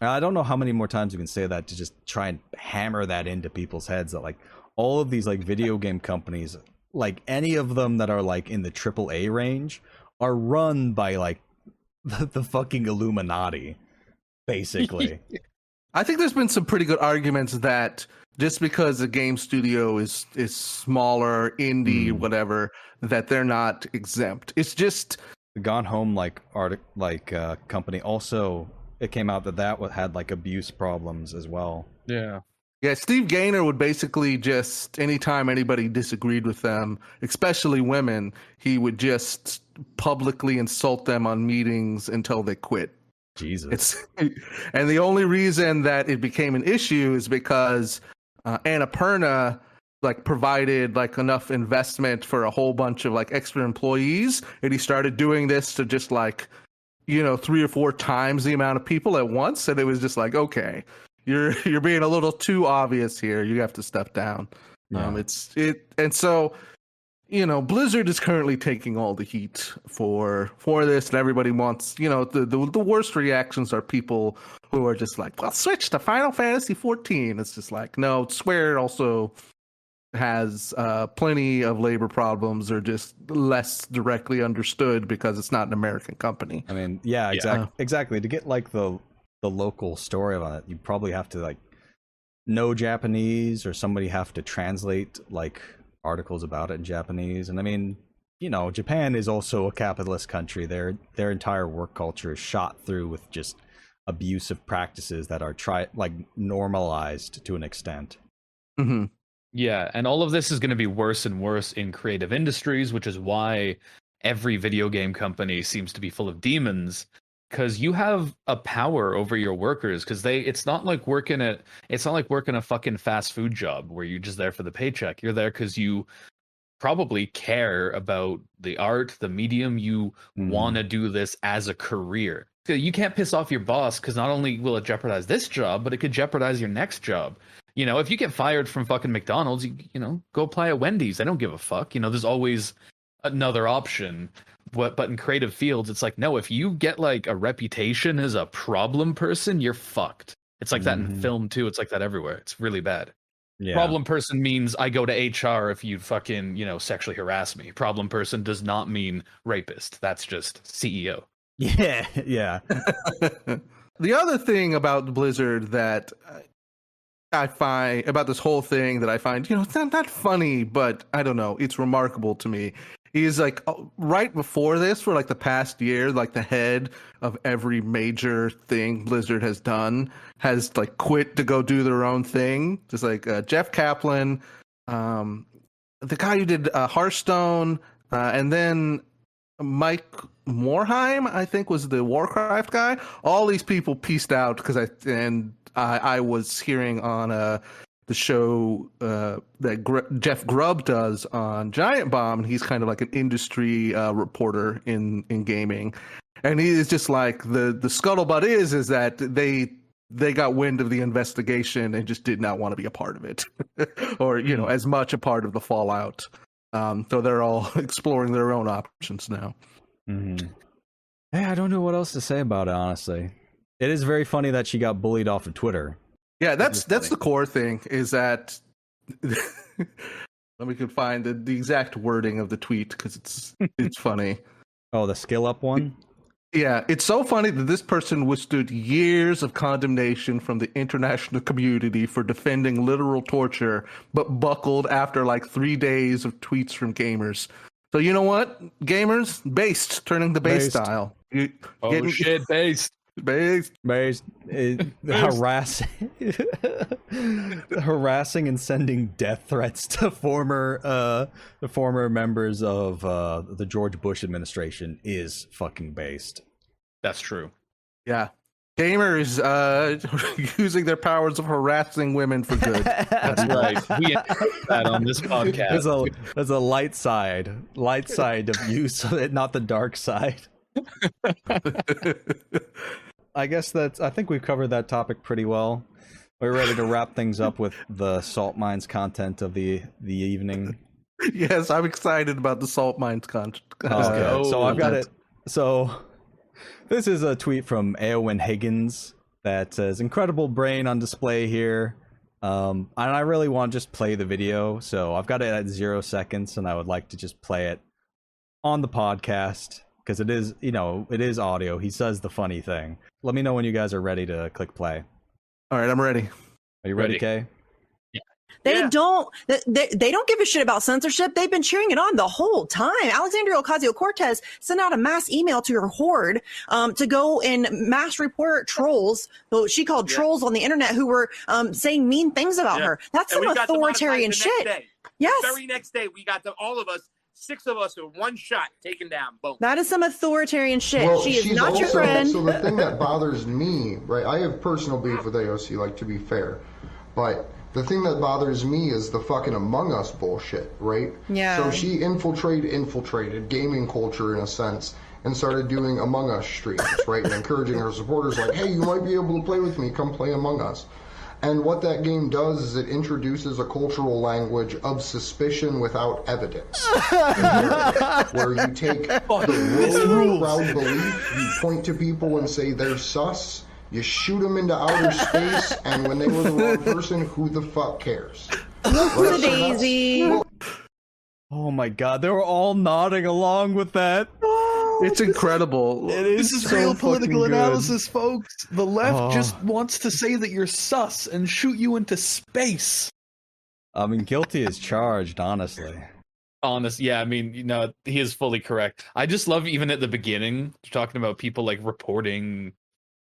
I don't know how many more times you can say that to just try and hammer that into people's heads that like all of these like video game companies, like any of them that are like in the AAA range, are run by like the fucking Illuminati, basically. I think there's been some pretty good arguments that just because a game studio is smaller, indie, whatever, that they're not exempt. It's just the Gone Home company also, it came out that had like abuse problems as well. Yeah. Yeah, Steve Gaynor would basically just, anytime anybody disagreed with them, especially women, he would just publicly insult them on meetings until they quit. Jesus. And the only reason that it became an issue is because Annapurna like provided like enough investment for a whole bunch of like extra employees, and he started doing this to just like, 3 or 4 times the amount of people at once, and it was just like, okay, you're being a little too obvious here. You have to step down. Yeah. And so Blizzard is currently taking all the heat for this, and everybody wants, the worst reactions are people who are just like, well, switch to Final Fantasy 14. It's just like, no, Square also has plenty of labor problems, or just less directly understood because it's not an American company. I mean, yeah, exactly. To get like the local story on it, you probably have to like know Japanese, or somebody have to translate like articles about it in Japanese. And I mean, Japan is also a capitalist country. Their entire work culture is shot through with just abusive practices that are normalized to an extent. Mm-hmm. Yeah, and all of this is going to be worse and worse in creative industries, which is why every video game company seems to be full of demons, because you have a power over your workers. Because it's not like working a fucking fast food job where you're just there for the paycheck. You're there because you probably care about the art, the medium. You want to do this as a career. You can't piss off your boss, because not only will it jeopardize this job, but it could jeopardize your next job. If you get fired from fucking McDonald's, you go apply at Wendy's. I don't give a fuck. There's always another option. But in creative fields, it's like, no, if you get like a reputation as a problem person, you're fucked. It's like that in film too. It's like that everywhere. It's really bad. Yeah. Problem person means I go to HR if you fucking, sexually harass me. Problem person does not mean rapist. That's just CEO. Yeah, yeah. The other thing about Blizzard that I find about this whole thing that I find, it's not funny, but I don't know, it's remarkable to me, is like right before this, for like the past year, like the head of every major thing Blizzard has done has like quit to go do their own thing. Just like Jeff Kaplan, the guy who did Hearthstone, and then Mike Morhaime, I think, was the Warcraft guy. All these people pieced out because I was hearing on the show that Jeff Grubb does on Giant Bomb, and he's kind of like an industry reporter in gaming, and he is just like the scuttlebutt is that they got wind of the investigation and just did not want to be a part of it, or as much a part of the fallout. So they're all exploring their own options now. Mm-hmm. Hey, I don't know what else to say about it, honestly. It is very funny that she got bullied off of Twitter. Yeah, that's the core thing, is that let me find the exact wording of the tweet, because it's funny. Oh, the skill up one? Yeah, it's so funny that this person withstood years of condemnation from the international community for defending literal torture, but buckled after like 3 days of tweets from gamers. So you know what, gamers? Based, turning the base style. Shit, based. Based. Harassing and sending death threats to the former members of the George Bush administration is fucking based. That's true. Yeah. Gamers using their powers of harassing women for good. That's right. We encourage that on this podcast. There's a light side of use of it, not the dark side. I think we've covered that topic pretty well. We're ready to wrap things up with the salt mines content of the evening. Yes, I'm excited about the salt mines content. Okay, so I've got it. So this is a tweet from Eowyn Higgins that says, "Incredible brain on display here." And I really want to just play the video, so I've got it at 0 seconds, and I would like to just play it on the podcast because it is audio. He says the funny thing. Let me know when you guys are ready to click play. All right, I'm ready. Are you ready, Kay? They don't give a shit about censorship. They've been cheering it on the whole time. Alexandria Ocasio-Cortez sent out a mass email to her horde to go and mass report trolls, who she called trolls on the internet, who were saying mean things about her. That's some authoritarian shit. Yes. The very next day, we got all of us, 6 of us, with one shot taken down. Boom. That is some authoritarian shit. Well, she is she's not also, your friend. So the thing that bothers me, right? I have personal beef with AOC, like, to be fair, but the thing that bothers me is the fucking Among Us bullshit, right? Yeah. So she infiltrated gaming culture in a sense and started doing Among Us streams, right? And encouraging her supporters like, hey, you might be able to play with me, come play Among Us. And what that game does is it introduces a cultural language of suspicion without evidence. Where you take the rote crowd belief, you point to people and say they're sus, you shoot them into outer space, and when they were the wrong person, who the fuck cares? Right? Daisy. Oh my god, they were all nodding along with that. It's incredible. This is so real political fucking analysis, folks. The left just wants to say that you're sus and shoot you into space. I mean, guilty as charged, honestly. Yeah, I mean, he is fully correct. I just love, even at the beginning, talking about people like reporting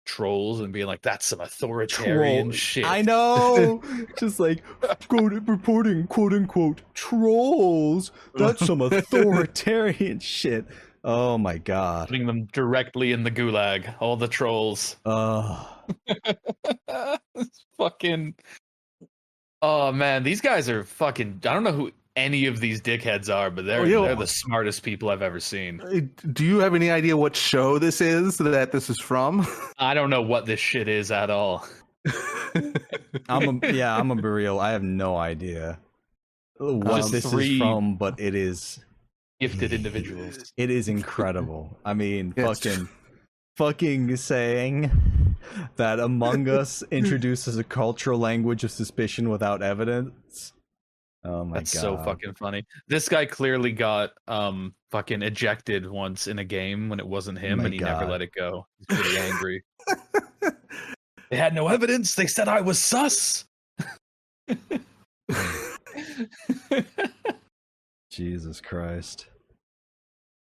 trolls and being like, that's some authoritarian shit. I know. Just like reporting quote unquote trolls. That's some authoritarian shit. Oh my god. Putting them directly in the gulag, all the trolls. Fucking. Oh man, these guys are fucking. I don't know who any of these dickheads are, but they're the smartest people I've ever seen. Do you have any idea what show this is that this is from? I don't know what this shit is at all. I'm gonna be real. I have no idera what this is from, but it is gifted individuals. It is incredible. I mean, Yes. fucking saying that Among Us introduces a cultural language of suspicion without evidence. Oh my god. That's so fucking funny. This guy clearly got fucking ejected once in a game when it wasn't him, and he never let it go. He's pretty angry. They had no evidence. They said I was sus. Jesus Christ.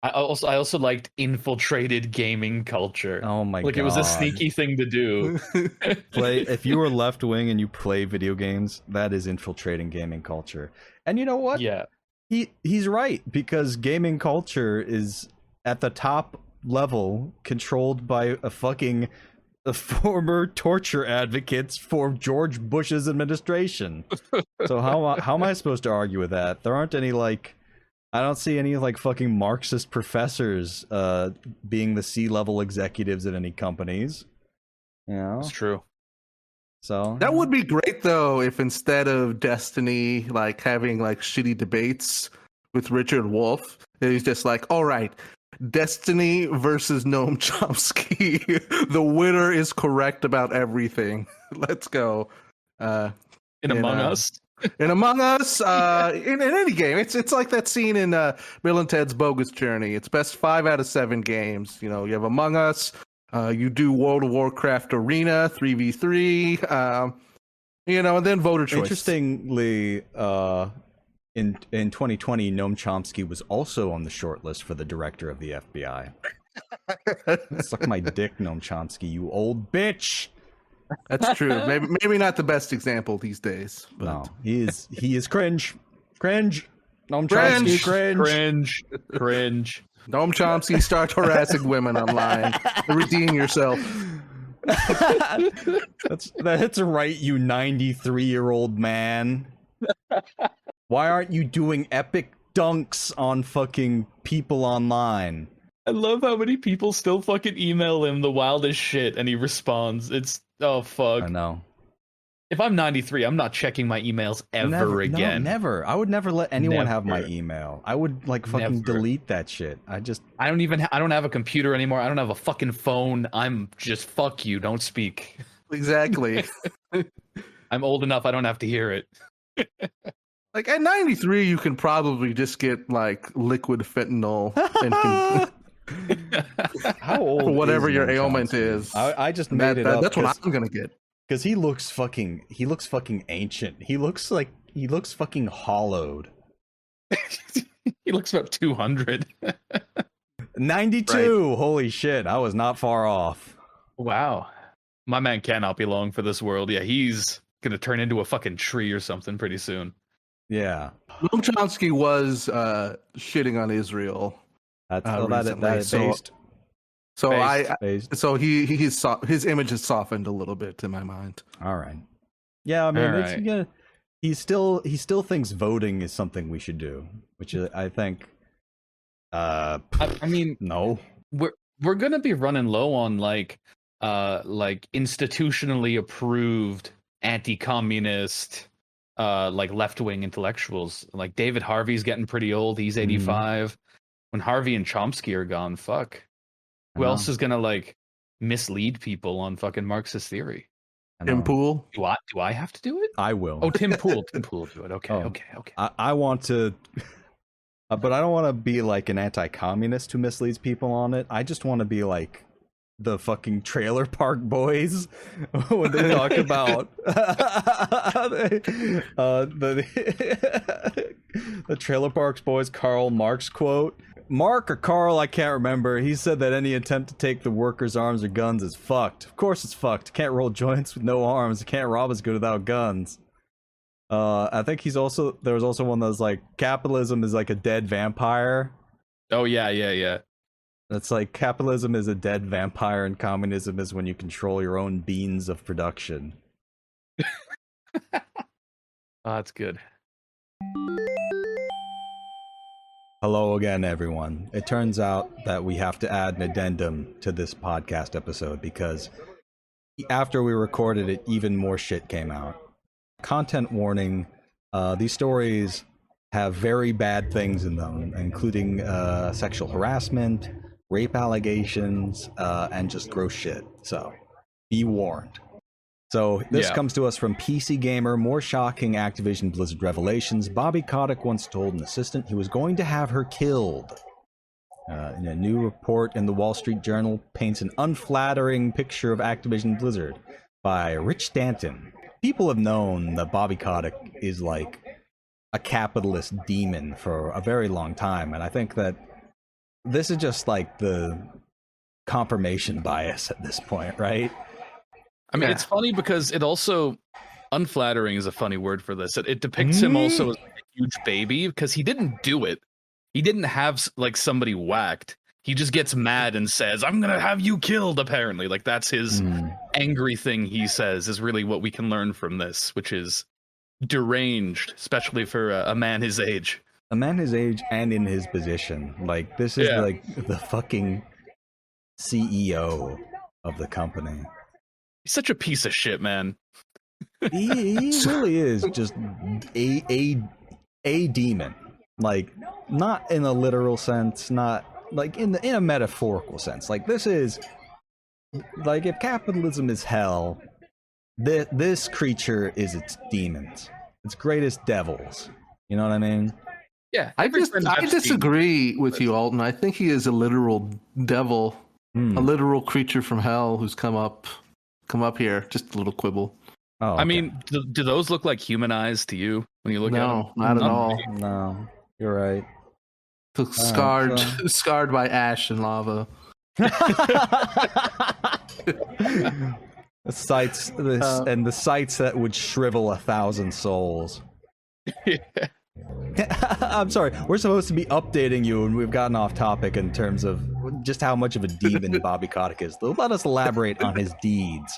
I also liked infiltrated gaming culture. Oh my god. Like, it was a sneaky thing to do. If you were left wing and you play video games, that is infiltrating gaming culture. And you know what? Yeah. He's right, because gaming culture is at the top level controlled by a former torture advocates for George Bush's administration. So how am I supposed to argue with that? There aren't any I don't see any fucking Marxist professors being the C-level executives at any companies. You know? It's true. So That would be great though if instead of Destiny having shitty debates with Richard Wolff, he's just all right, Destiny versus Noam Chomsky. The winner is correct about everything. Let's go. In Among Us? In Among Us, in any game. It's like that scene in Bill and Ted's Bogus Journey. It's best 5 out of 7 games. You have Among Us, you do World of Warcraft Arena 3v3, and then voter choice. Interestingly, in 2020, Noam Chomsky was also on the short list for the director of the FBI. Suck my dick, Noam Chomsky, you old bitch. That's true. Maybe not the best example these days. But. No, he is cringe. Noam Chomsky, Cringe. Noam Chomsky, start harassing women online. Redeem yourself. That's right, you 93-year-old man. Why aren't you doing epic dunks on fucking people online? I love how many people still fucking email him the wildest shit and he responds. It's oh fuck. I know. If I'm 93, I'm not checking my emails ever again. No, never. I would never let anyone have my Never. email. I would like fucking Never. delete that shit. I don't have a computer anymore. I don't have a fucking phone. I'm just fuck you. Don't speak. Exactly. I'm old enough. I don't have to hear it. Like at 93, you can probably just get like liquid fentanyl and how old for whatever is your Young ailment Johnston? is. I just made it up. That's what I'm gonna get. Because he looks fucking ancient. He looks fucking hollowed. He looks about 200. 92. Right. Holy shit! I was not far off. Wow, my man cannot be long for this world. Yeah, he's gonna turn into a fucking tree or something pretty soon. Yeah. Noam Chomsky was shitting on Israel. That's recently, based. So Based. so his image has softened a little bit in my mind. All right. Yeah, I mean, he still thinks voting is something we should do, which I think. I mean, no. We're gonna be running low on like institutionally approved anti-communist like left-wing intellectuals. Like David Harvey's getting pretty old. He's 85. When Harvey and Chomsky are gone, fuck. Who else is gonna like mislead people on fucking Marxist theory? Tim Pool? Do I have to do it? I will. Oh, Tim Pool. Tim Pool will do it. Okay, okay. I want to, but I don't want to be like an anti-communist who misleads people on it. I just want to be like the fucking Trailer Park Boys when they talk about the Trailer Park Boys Karl Marx quote. Mark or Carl, I can't remember. He said that any attempt to take the workers' arms or guns is fucked. Of course it's fucked. Can't roll joints with no arms. Can't rob as good without guns. I think there was also one that was like, capitalism is like a dead vampire. Oh yeah. That's like, capitalism is a dead vampire and communism is when you control your own beans of production. Oh, that's good. Hello again, everyone. It turns out that we have to add an addendum to this podcast episode because after we recorded it, even more shit came out. Content warning, these stories have very bad things in them, including sexual harassment, rape allegations, and just gross shit. So, be warned. So, this comes to us from PC Gamer. More shocking Activision Blizzard revelations. Bobby Kotick once told an assistant he was going to have her killed. In a new report in the Wall Street Journal paints an unflattering picture of Activision Blizzard by Rich Stanton. People have known that Bobby Kotick is like a capitalist demon for a very long time, and I think that this is just like the confirmation bias at this point, right? I mean, it's funny because it also, unflattering is a funny word for this. It depicts him also as like a huge baby because he didn't do it. He didn't have like somebody whacked. He just gets mad and says, "I'm gonna have you killed." Apparently, like that's his angry thing. He says is really what we can learn from this, which is deranged, especially for a man his age. A man his age and in his position. Like this is like the fucking CEO of the company. He's such a piece of shit, man. He really is just a demon. Like, not in a literal sense, not like in a metaphorical sense. Like, this is like, if capitalism is hell, this creature is its demons, its greatest devils. You know what I mean? Yeah, I disagree with you, Alton. I think he is a literal devil, a literal creature from hell who's come up here. Just a little quibble. Oh, okay. I mean, do those look like human eyes to you when you look at them? No, not at all. No, you're right. Scarred by ash and lava. The sights and the sights that would shrivel 1,000 souls. I'm sorry, we're supposed to be updating you, and we've gotten off topic in terms of just how much of a demon Bobby Kotick is. Let us elaborate on his deeds.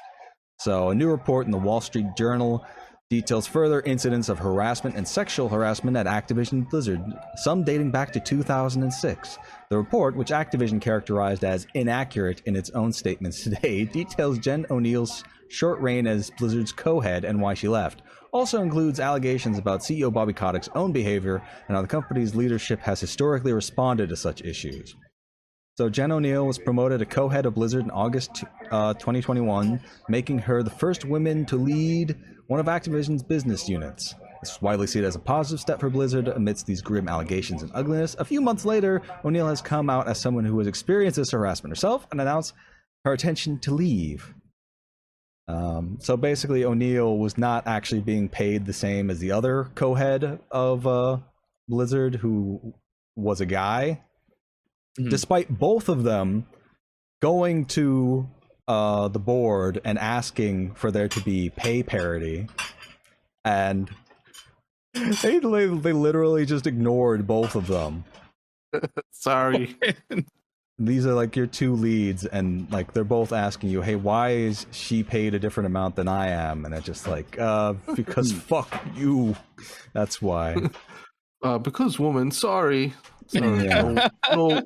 So, a new report in the Wall Street Journal details further incidents of harassment and sexual harassment at Activision Blizzard, some dating back to 2006. The report, which Activision characterized as inaccurate in its own statements today, details Jen O'Neill's short reign as Blizzard's co-head and why she left. Also includes allegations about CEO Bobby Kotick's own behavior and how the company's leadership has historically responded to such issues. So Jen O'Neill was promoted to co-head of Blizzard in August 2021, making her the first woman to lead one of Activision's business units. This is widely seen as a positive step for Blizzard amidst these grim allegations and ugliness. A few months later, O'Neill has come out as someone who has experienced this harassment herself and announced her intention to leave. So basically, O'Neill was not actually being paid the same as the other co-head of Blizzard, who was a guy. Mm-hmm. Despite both of them going to the board and asking for there to be pay parity, and they literally just ignored both of them. Sorry. These are like your two leads, and like they're both asking you, hey, why is she paid a different amount than I am? And it's just like, because fuck you. That's why. Because woman, sorry. Yeah. No,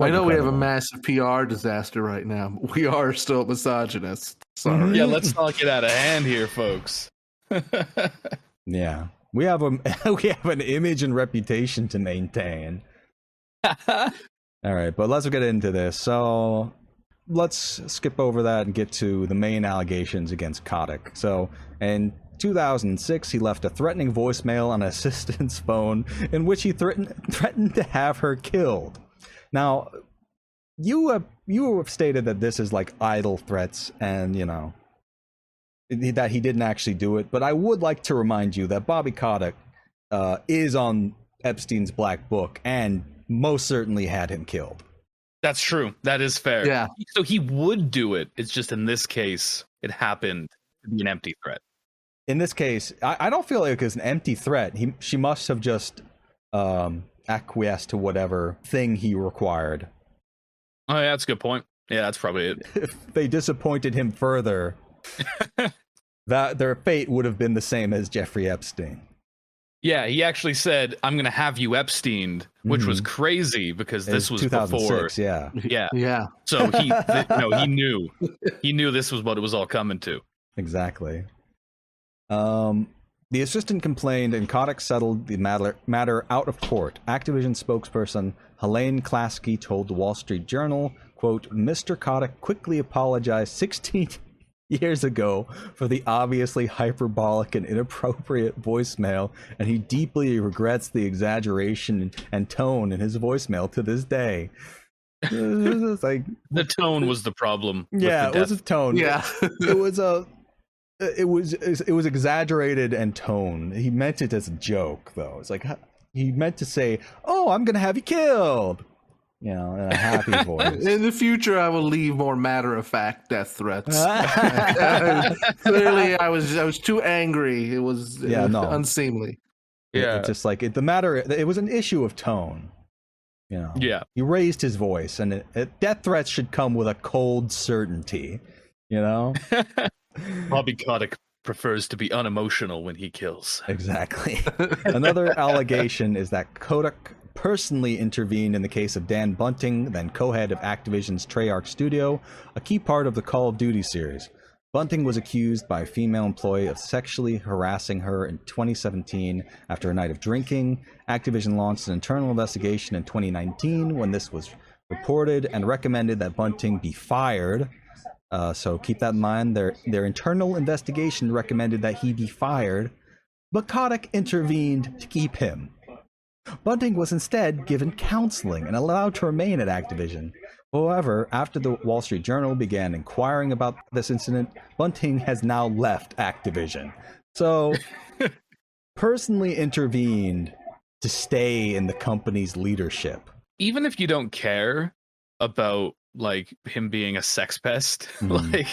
I know we have a massive PR disaster right now. We are still misogynists. Sorry. Yeah, let's not get out of hand here, folks. Yeah. We have an image and reputation to maintain. All right, but let's get into this. So let's skip over that and get to the main allegations against Kotick. So in 2006, he left a threatening voicemail on an assistant's phone in which he threatened to have her killed. Now, you have stated that this is like idle threats and, you know, that he didn't actually do it. But I would like to remind you that Bobby Kotick is on Epstein's Black Book and most certainly had him killed. That's true. That is fair. Yeah. So he would do it. It's just in this case, it happened to be an empty threat. In this case, I don't feel like it's an empty threat. She must have just acquiesced to whatever thing he required. Oh, yeah, that's a good point. Yeah, that's probably it. If they disappointed him further, that their fate would have been the same as Jeffrey Epstein. Yeah, he actually said, I'm going to have you Epsteined, which was crazy because this was 2006, before. Yeah. Yeah. So he knew this was what it was all coming to. Exactly. The assistant complained and Kotick settled the matter out of court. Activision spokesperson Helene Klasky told the Wall Street Journal, quote, Mr. Kotick quickly apologized 16 years ago for the obviously hyperbolic and inappropriate voicemail, and he deeply regrets the exaggeration and tone in his voicemail to this day. It's like the tone was the problem. Yeah, it was a tone. Yeah. It was exaggerated and tone. He meant it as a joke, though. It's like he meant to say, "Oh, I'm gonna have you killed," you know, in a happy voice. In the future, I will leave more matter-of-fact death threats. Clearly, I was too angry. It was unseemly. Yeah, it's just like it was an issue of tone. You know. Yeah. He raised his voice, and death threats should come with a cold certainty. You know. Bobby Kotick prefers to be unemotional when he kills. Exactly. Another allegation is that Kotick personally intervened in the case of Dan Bunting, then co-head of Activision's Treyarch studio, a key part of the Call of Duty series. Bunting was accused by a female employee of sexually harassing her in 2017 after a night of drinking. Activision launched an internal investigation in 2019 when this was reported and recommended that Bunting be fired. So keep that in mind. Their internal investigation recommended that he be fired, but Kotick intervened to keep him. Bunting was instead given counseling and allowed to remain at Activision. However, after the Wall Street Journal began inquiring about this incident, Bunting has now left Activision. So, personally intervened to stay in the company's leadership. Even if you don't care about like him being a sex pest, like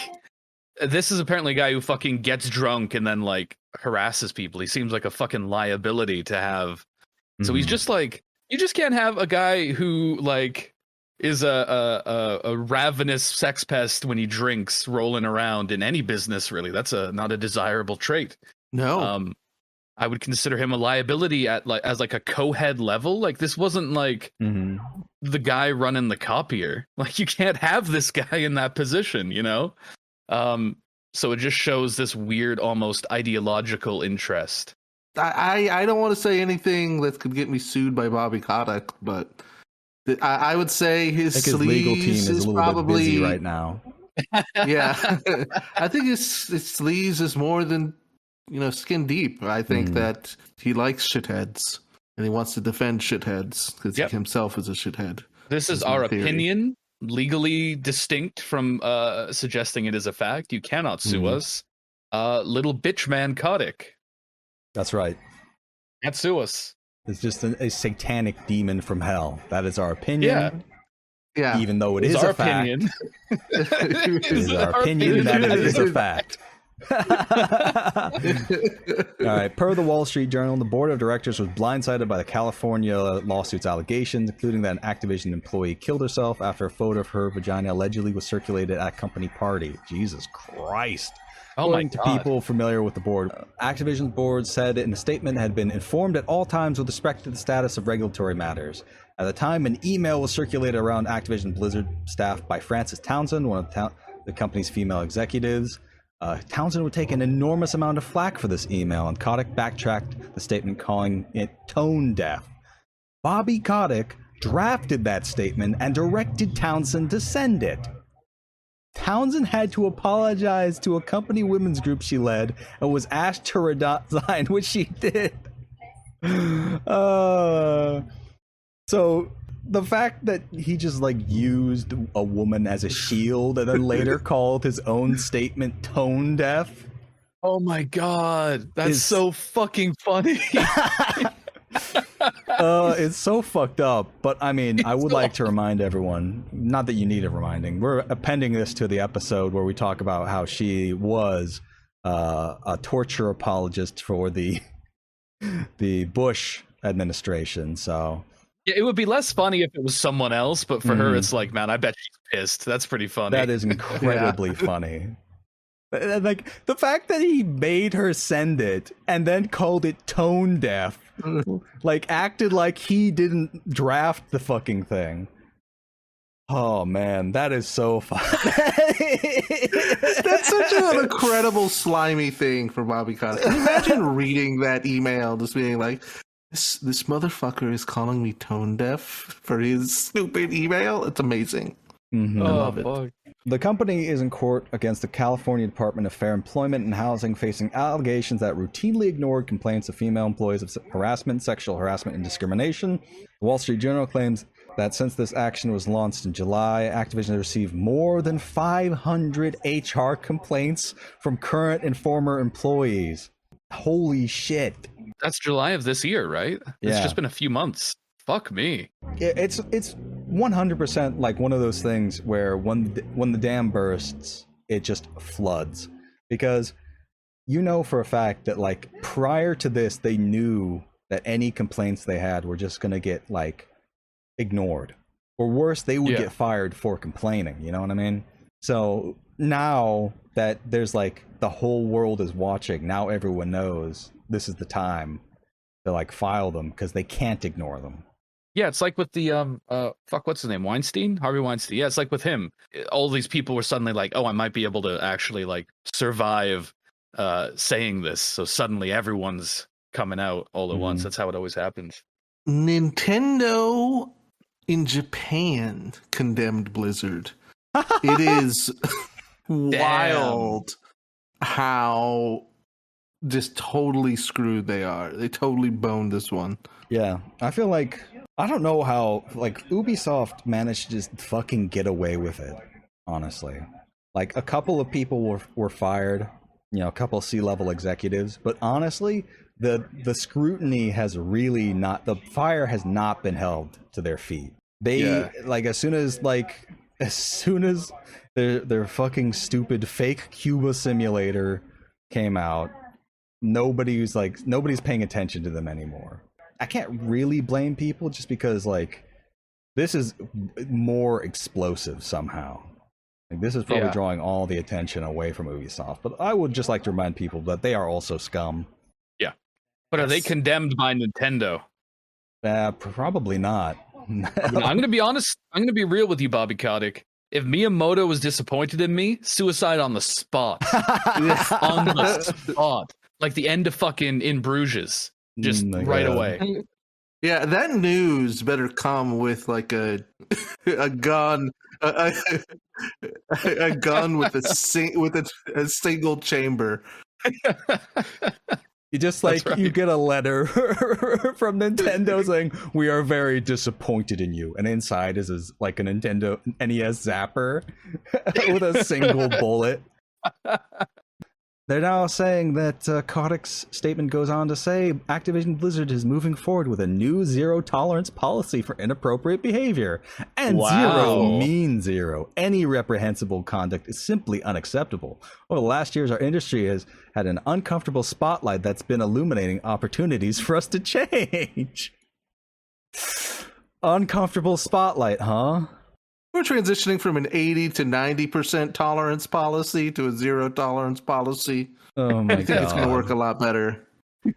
this is apparently a guy who fucking gets drunk and then like harasses people. He seems like a fucking liability to have. So he's just like, you just can't have a guy who like is a ravenous sex pest when he drinks, rolling around in any business. Really, that's not a desirable trait. No. I would consider him a liability at as a co-head level. Like, this wasn't like the guy running the copier. Like, you can't have this guy in that position, you know? So it just shows this weird, almost ideological interest. I don't want to say anything that could get me sued by Bobby Kotick, but I would say his legal team is a little probably bit busy right now. Yeah, I think his sleeves is more than skin deep. I think that he likes shitheads and he wants to defend shitheads because he himself is a shithead. This is our opinion, legally distinct from suggesting it is a fact. You cannot sue us. Little bitch man Kotick. That's right. Can't sue us. It's just a satanic demon from hell. That is our opinion. Yeah. Even though it is our a fact. opinion. It is our opinion that it is a fact. All right. Per the Wall Street Journal, the board of directors was blindsided by the California lawsuit's allegations, including that an Activision employee killed herself after a photo of her vagina allegedly was circulated at a company party. Jesus Christ. According to people familiar with the board, Activision's board said in a statement it had been informed at all times with respect to the status of regulatory matters. At the time, an email was circulated around Activision Blizzard staff by Frances Townsend, one of the company's female executives. Townsend would take an enormous amount of flack for this email, and Kotick backtracked the statement, calling it tone deaf. Bobby Kotick drafted that statement and directed Townsend to send it. Townsend had to apologize to a company women's group she led and was asked to resign, which she did. So the fact that he just used a woman as a shield and then later called his own statement tone deaf. Oh my god, that's so fucking funny. It's so fucked up. But I mean, I would like to remind everyone, not that you need a reminding, we're appending this to the episode where we talk about how she was a torture apologist for the Bush administration. So yeah, it would be less funny if it was someone else, but for her, it's like, man, I bet she's pissed. That's pretty funny. That is incredibly funny. Like, the fact that he made her send it and then called it tone deaf, acted like he didn't draft the fucking thing. Oh man, that is so funny. That's such an incredible slimy thing for Bobby Kotick. Can you imagine reading that email, just being like, This motherfucker is calling me tone deaf for his stupid email? It's amazing. I love it. Fuck. The company is in court against the California Department of Fair Employment and Housing, facing allegations that routinely ignored complaints of female employees of harassment, sexual harassment, and discrimination. The Wall Street Journal claims that since this action was launched in July, Activision has received more than 500 HR complaints from current and former employees. Holy shit. That's July of this year, right? Yeah. It's just been a few months. Fuck me. It's 100% like one of those things where when the dam bursts, it just floods. Because for a fact that prior to this, they knew that any complaints they had were just going to get ignored. Or worse, they would get fired for complaining. You know what I mean? So now that there's the whole world is watching, now everyone knows this is the time to file them because they can't ignore them. Yeah, it's like with the what's his name? Weinstein? Harvey Weinstein. Yeah, it's like with him. All these people were suddenly like, oh, I might be able to actually survive saying this. So suddenly everyone's coming out all at once. That's how it always happens. Nintendo in Japan condemned Blizzard. It is wild how just totally screwed they are. They totally boned this one. Yeah, I feel I don't know how Ubisoft managed to just fucking get away with it, honestly. A couple of people were fired, a couple of C-level executives, but honestly, the scrutiny has really not, the fire has not been held to their feet. They as soon as their fucking stupid fake Cuba simulator came out, nobody's paying attention to them anymore. I can't really blame people just because This is more explosive somehow. Like, this is probably drawing all the attention away from Ubisoft. But I would just like to remind people that they are also scum. Yeah. But are they condemned by Nintendo? Probably not. I'm going to be honest. I'm going to be real with you, Bobby Kotick. If Miyamoto was disappointed in me, suicide on the spot. On the spot. Like the end of fucking In Bruges. Just right away. Yeah, that news better come with like a gun, a gun with a single chamber. You just like you get a letter from Nintendo saying we are very disappointed in you, and inside is like a Nintendo NES zapper with a single bullet. They're now saying that Kotick's statement goes on to say Activision Blizzard is moving forward with a new zero tolerance policy for inappropriate behavior. And zero means zero. Any reprehensible conduct is simply unacceptable. Over the last years, our industry has had an uncomfortable spotlight that's been illuminating opportunities for us to change. Uncomfortable spotlight, huh? We're transitioning from an 80 to 90% tolerance policy to a zero tolerance policy. Oh my I think it's going to work a lot better.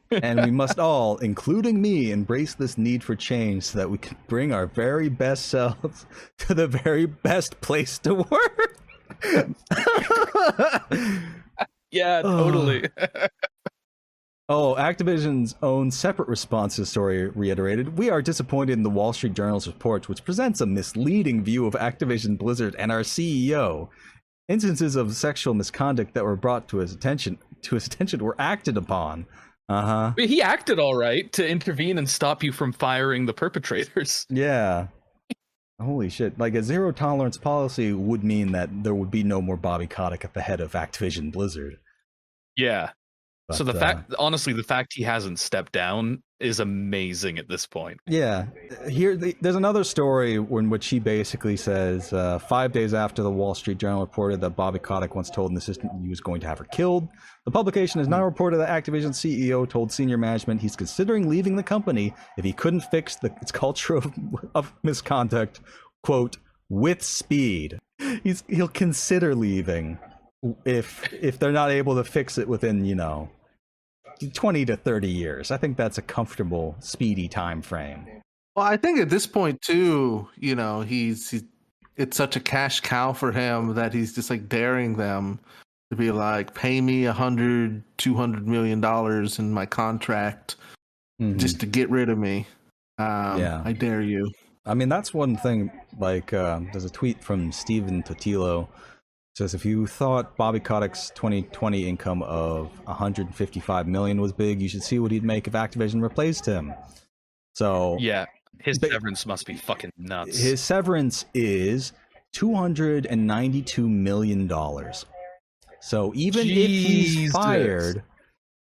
And we must all, including me, embrace this need for change so that we can bring our very best selves to the very best place to work. Yeah, totally. Activision's own separate response to the story reiterated, we are disappointed in the Wall Street Journal's report, which presents a misleading view of Activision Blizzard and our CEO. Instances of sexual misconduct that were brought to his attention were acted upon. He acted all right to intervene and stop you from firing the perpetrators. Yeah. Holy shit. Like, a zero tolerance policy would mean that there would be no more Bobby Kotick at the head of Activision Blizzard. Yeah. But, so the fact he hasn't stepped down is amazing at this point. Yeah. There's another story in which he basically says 5 days after the Wall Street Journal reported that Bobby Kotick once told an assistant he was going to have her killed, the publication has now reported that Activision CEO told senior management he's considering leaving the company if he couldn't fix its culture of misconduct, quote, with speed. He'll consider leaving if they're not able to fix it within, 20 to 30 years. I think that's a comfortable, speedy time frame. Well, I think at this point too, he's it's such a cash cow for him that he's just like daring them to be like, pay me $100-200 million in my contract just to get rid of me. I dare you. I mean, that's one thing. Like, there's a tweet from Steven Totilo. Says if you thought Bobby Kotick's 2020 income of $155 million was big, you should see what he'd make if Activision replaced him. So yeah, his severance must be fucking nuts. His severance is $292 million. So even if he's fired,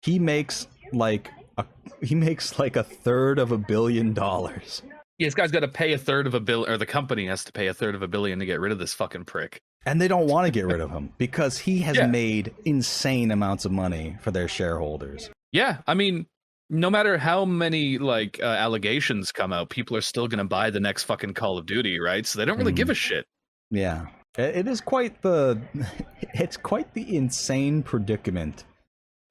he makes like a third of $1 billion. Yeah, this guy's got to pay a third of $1 billion, or the company has to pay a third of $1 billion to get rid of this fucking prick. And they don't want to get rid of him because he has made insane amounts of money for their shareholders. Yeah, I mean, no matter how many allegations come out, people are still going to buy the next fucking Call of Duty, right? So they don't really give a shit. Yeah, it is quite the insane predicament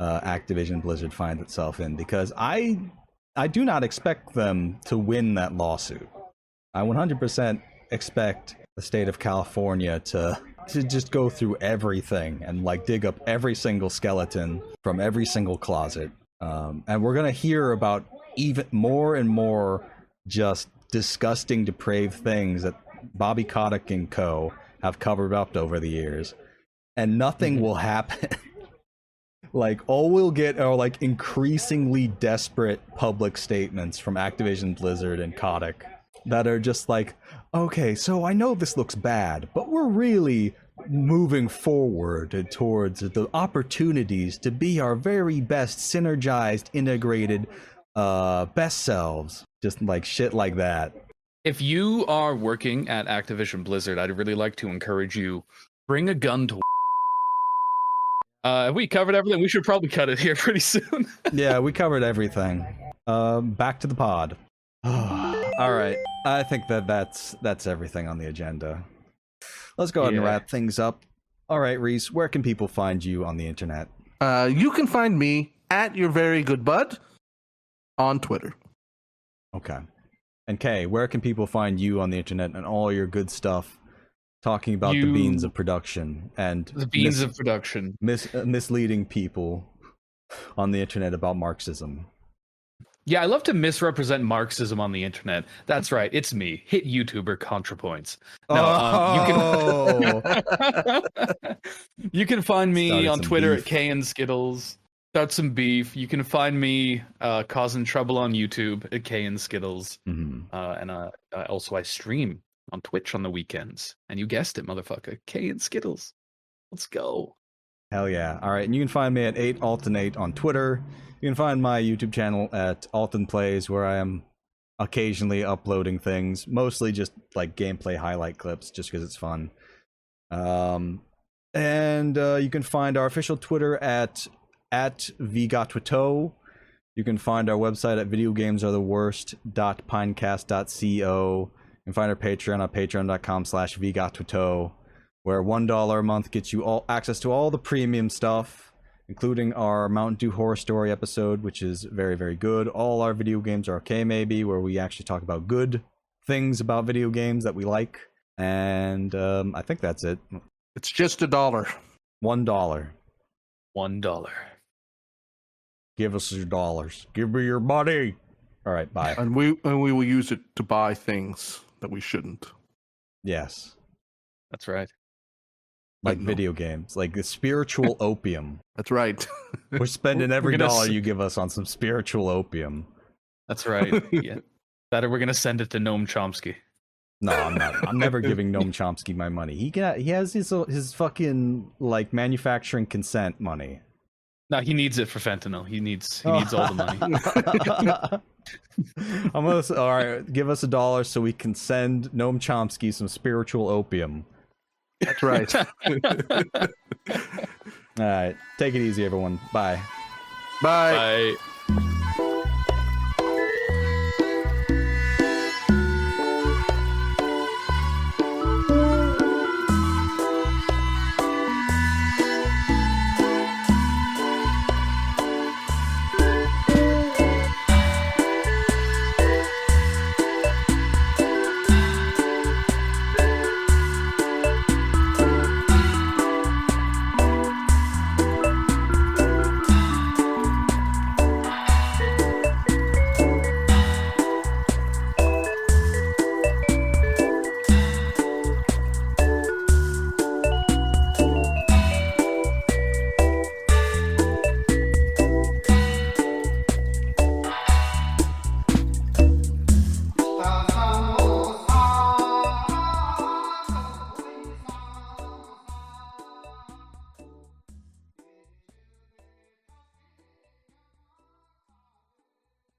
Activision Blizzard finds itself in, because I do not expect them to win that lawsuit. I 100% expect the state of California to just go through everything and like dig up every single skeleton from every single closet. And we're going to hear about even more and more just disgusting, depraved things that Bobby Kotick and co. have covered up over the years. And nothing will happen. Like, all we'll get are like increasingly desperate public statements from Activision Blizzard and Kotick that are just like, okay, so I know this looks bad, but we're really moving forward towards the opportunities to be our very best synergized, integrated, best selves. Just like shit like that. If you are working at Activision Blizzard, I'd really like to encourage you, bring a gun to we covered everything. We should probably cut it here pretty soon. Yeah, we covered everything. Back to the pod. All right. I think that's everything on the agenda. Let's go ahead and wrap things up. All right, Reese, where can people find you on the internet? You can find me at Your Very Good Bud on Twitter. Okay. And Kay, where can people find you on the internet and all your good stuff talking about the beans of production and the beans of production, misleading people on the internet about Marxism? Yeah, I love to misrepresent Marxism on the internet. That's right, it's me, hit YouTuber ContraPoints. You can find me on Twitter at K and Skittles. Start some beef. You can find me causing trouble on YouTube at K and Skittles. Mm-hmm. And also I stream on Twitch on the weekends. And you guessed it, motherfucker, K and Skittles. Let's go. Hell yeah. All right, and you can find me at 8alton8 on Twitter. You can find my YouTube channel at Alton Plays, where I am occasionally uploading things, mostly just like gameplay highlight clips, just because it's fun. And you can find our official Twitter at VGotWito. You can find our website at videogamesartheworst.pinecast.co. You can find our Patreon at patreon.com/VGotWito, where $1 a month gets you all access to all the premium stuff, including our Mountain Dew Horror Story episode, which is very, very good. All our video games are okay, maybe, where we actually talk about good things about video games that we like. And I think that's it. It's just $1. $1. $1. Give us your dollars. Give me your money. All right, bye. And we will use it to buy things that we shouldn't. Yes. That's right. Like video games, like the spiritual opium. That's right. We're spending every dollar you give us on some spiritual opium. That's right. Yeah. Better we're gonna send it to Noam Chomsky. No, I'm not. I'm never giving Noam Chomsky my money. He has his fucking like manufacturing consent money. No, he needs it for fentanyl. He needs all the money. All right, give us $1 so we can send Noam Chomsky some spiritual opium. That's right. All right, take it easy, everyone. Bye. Bye. Bye.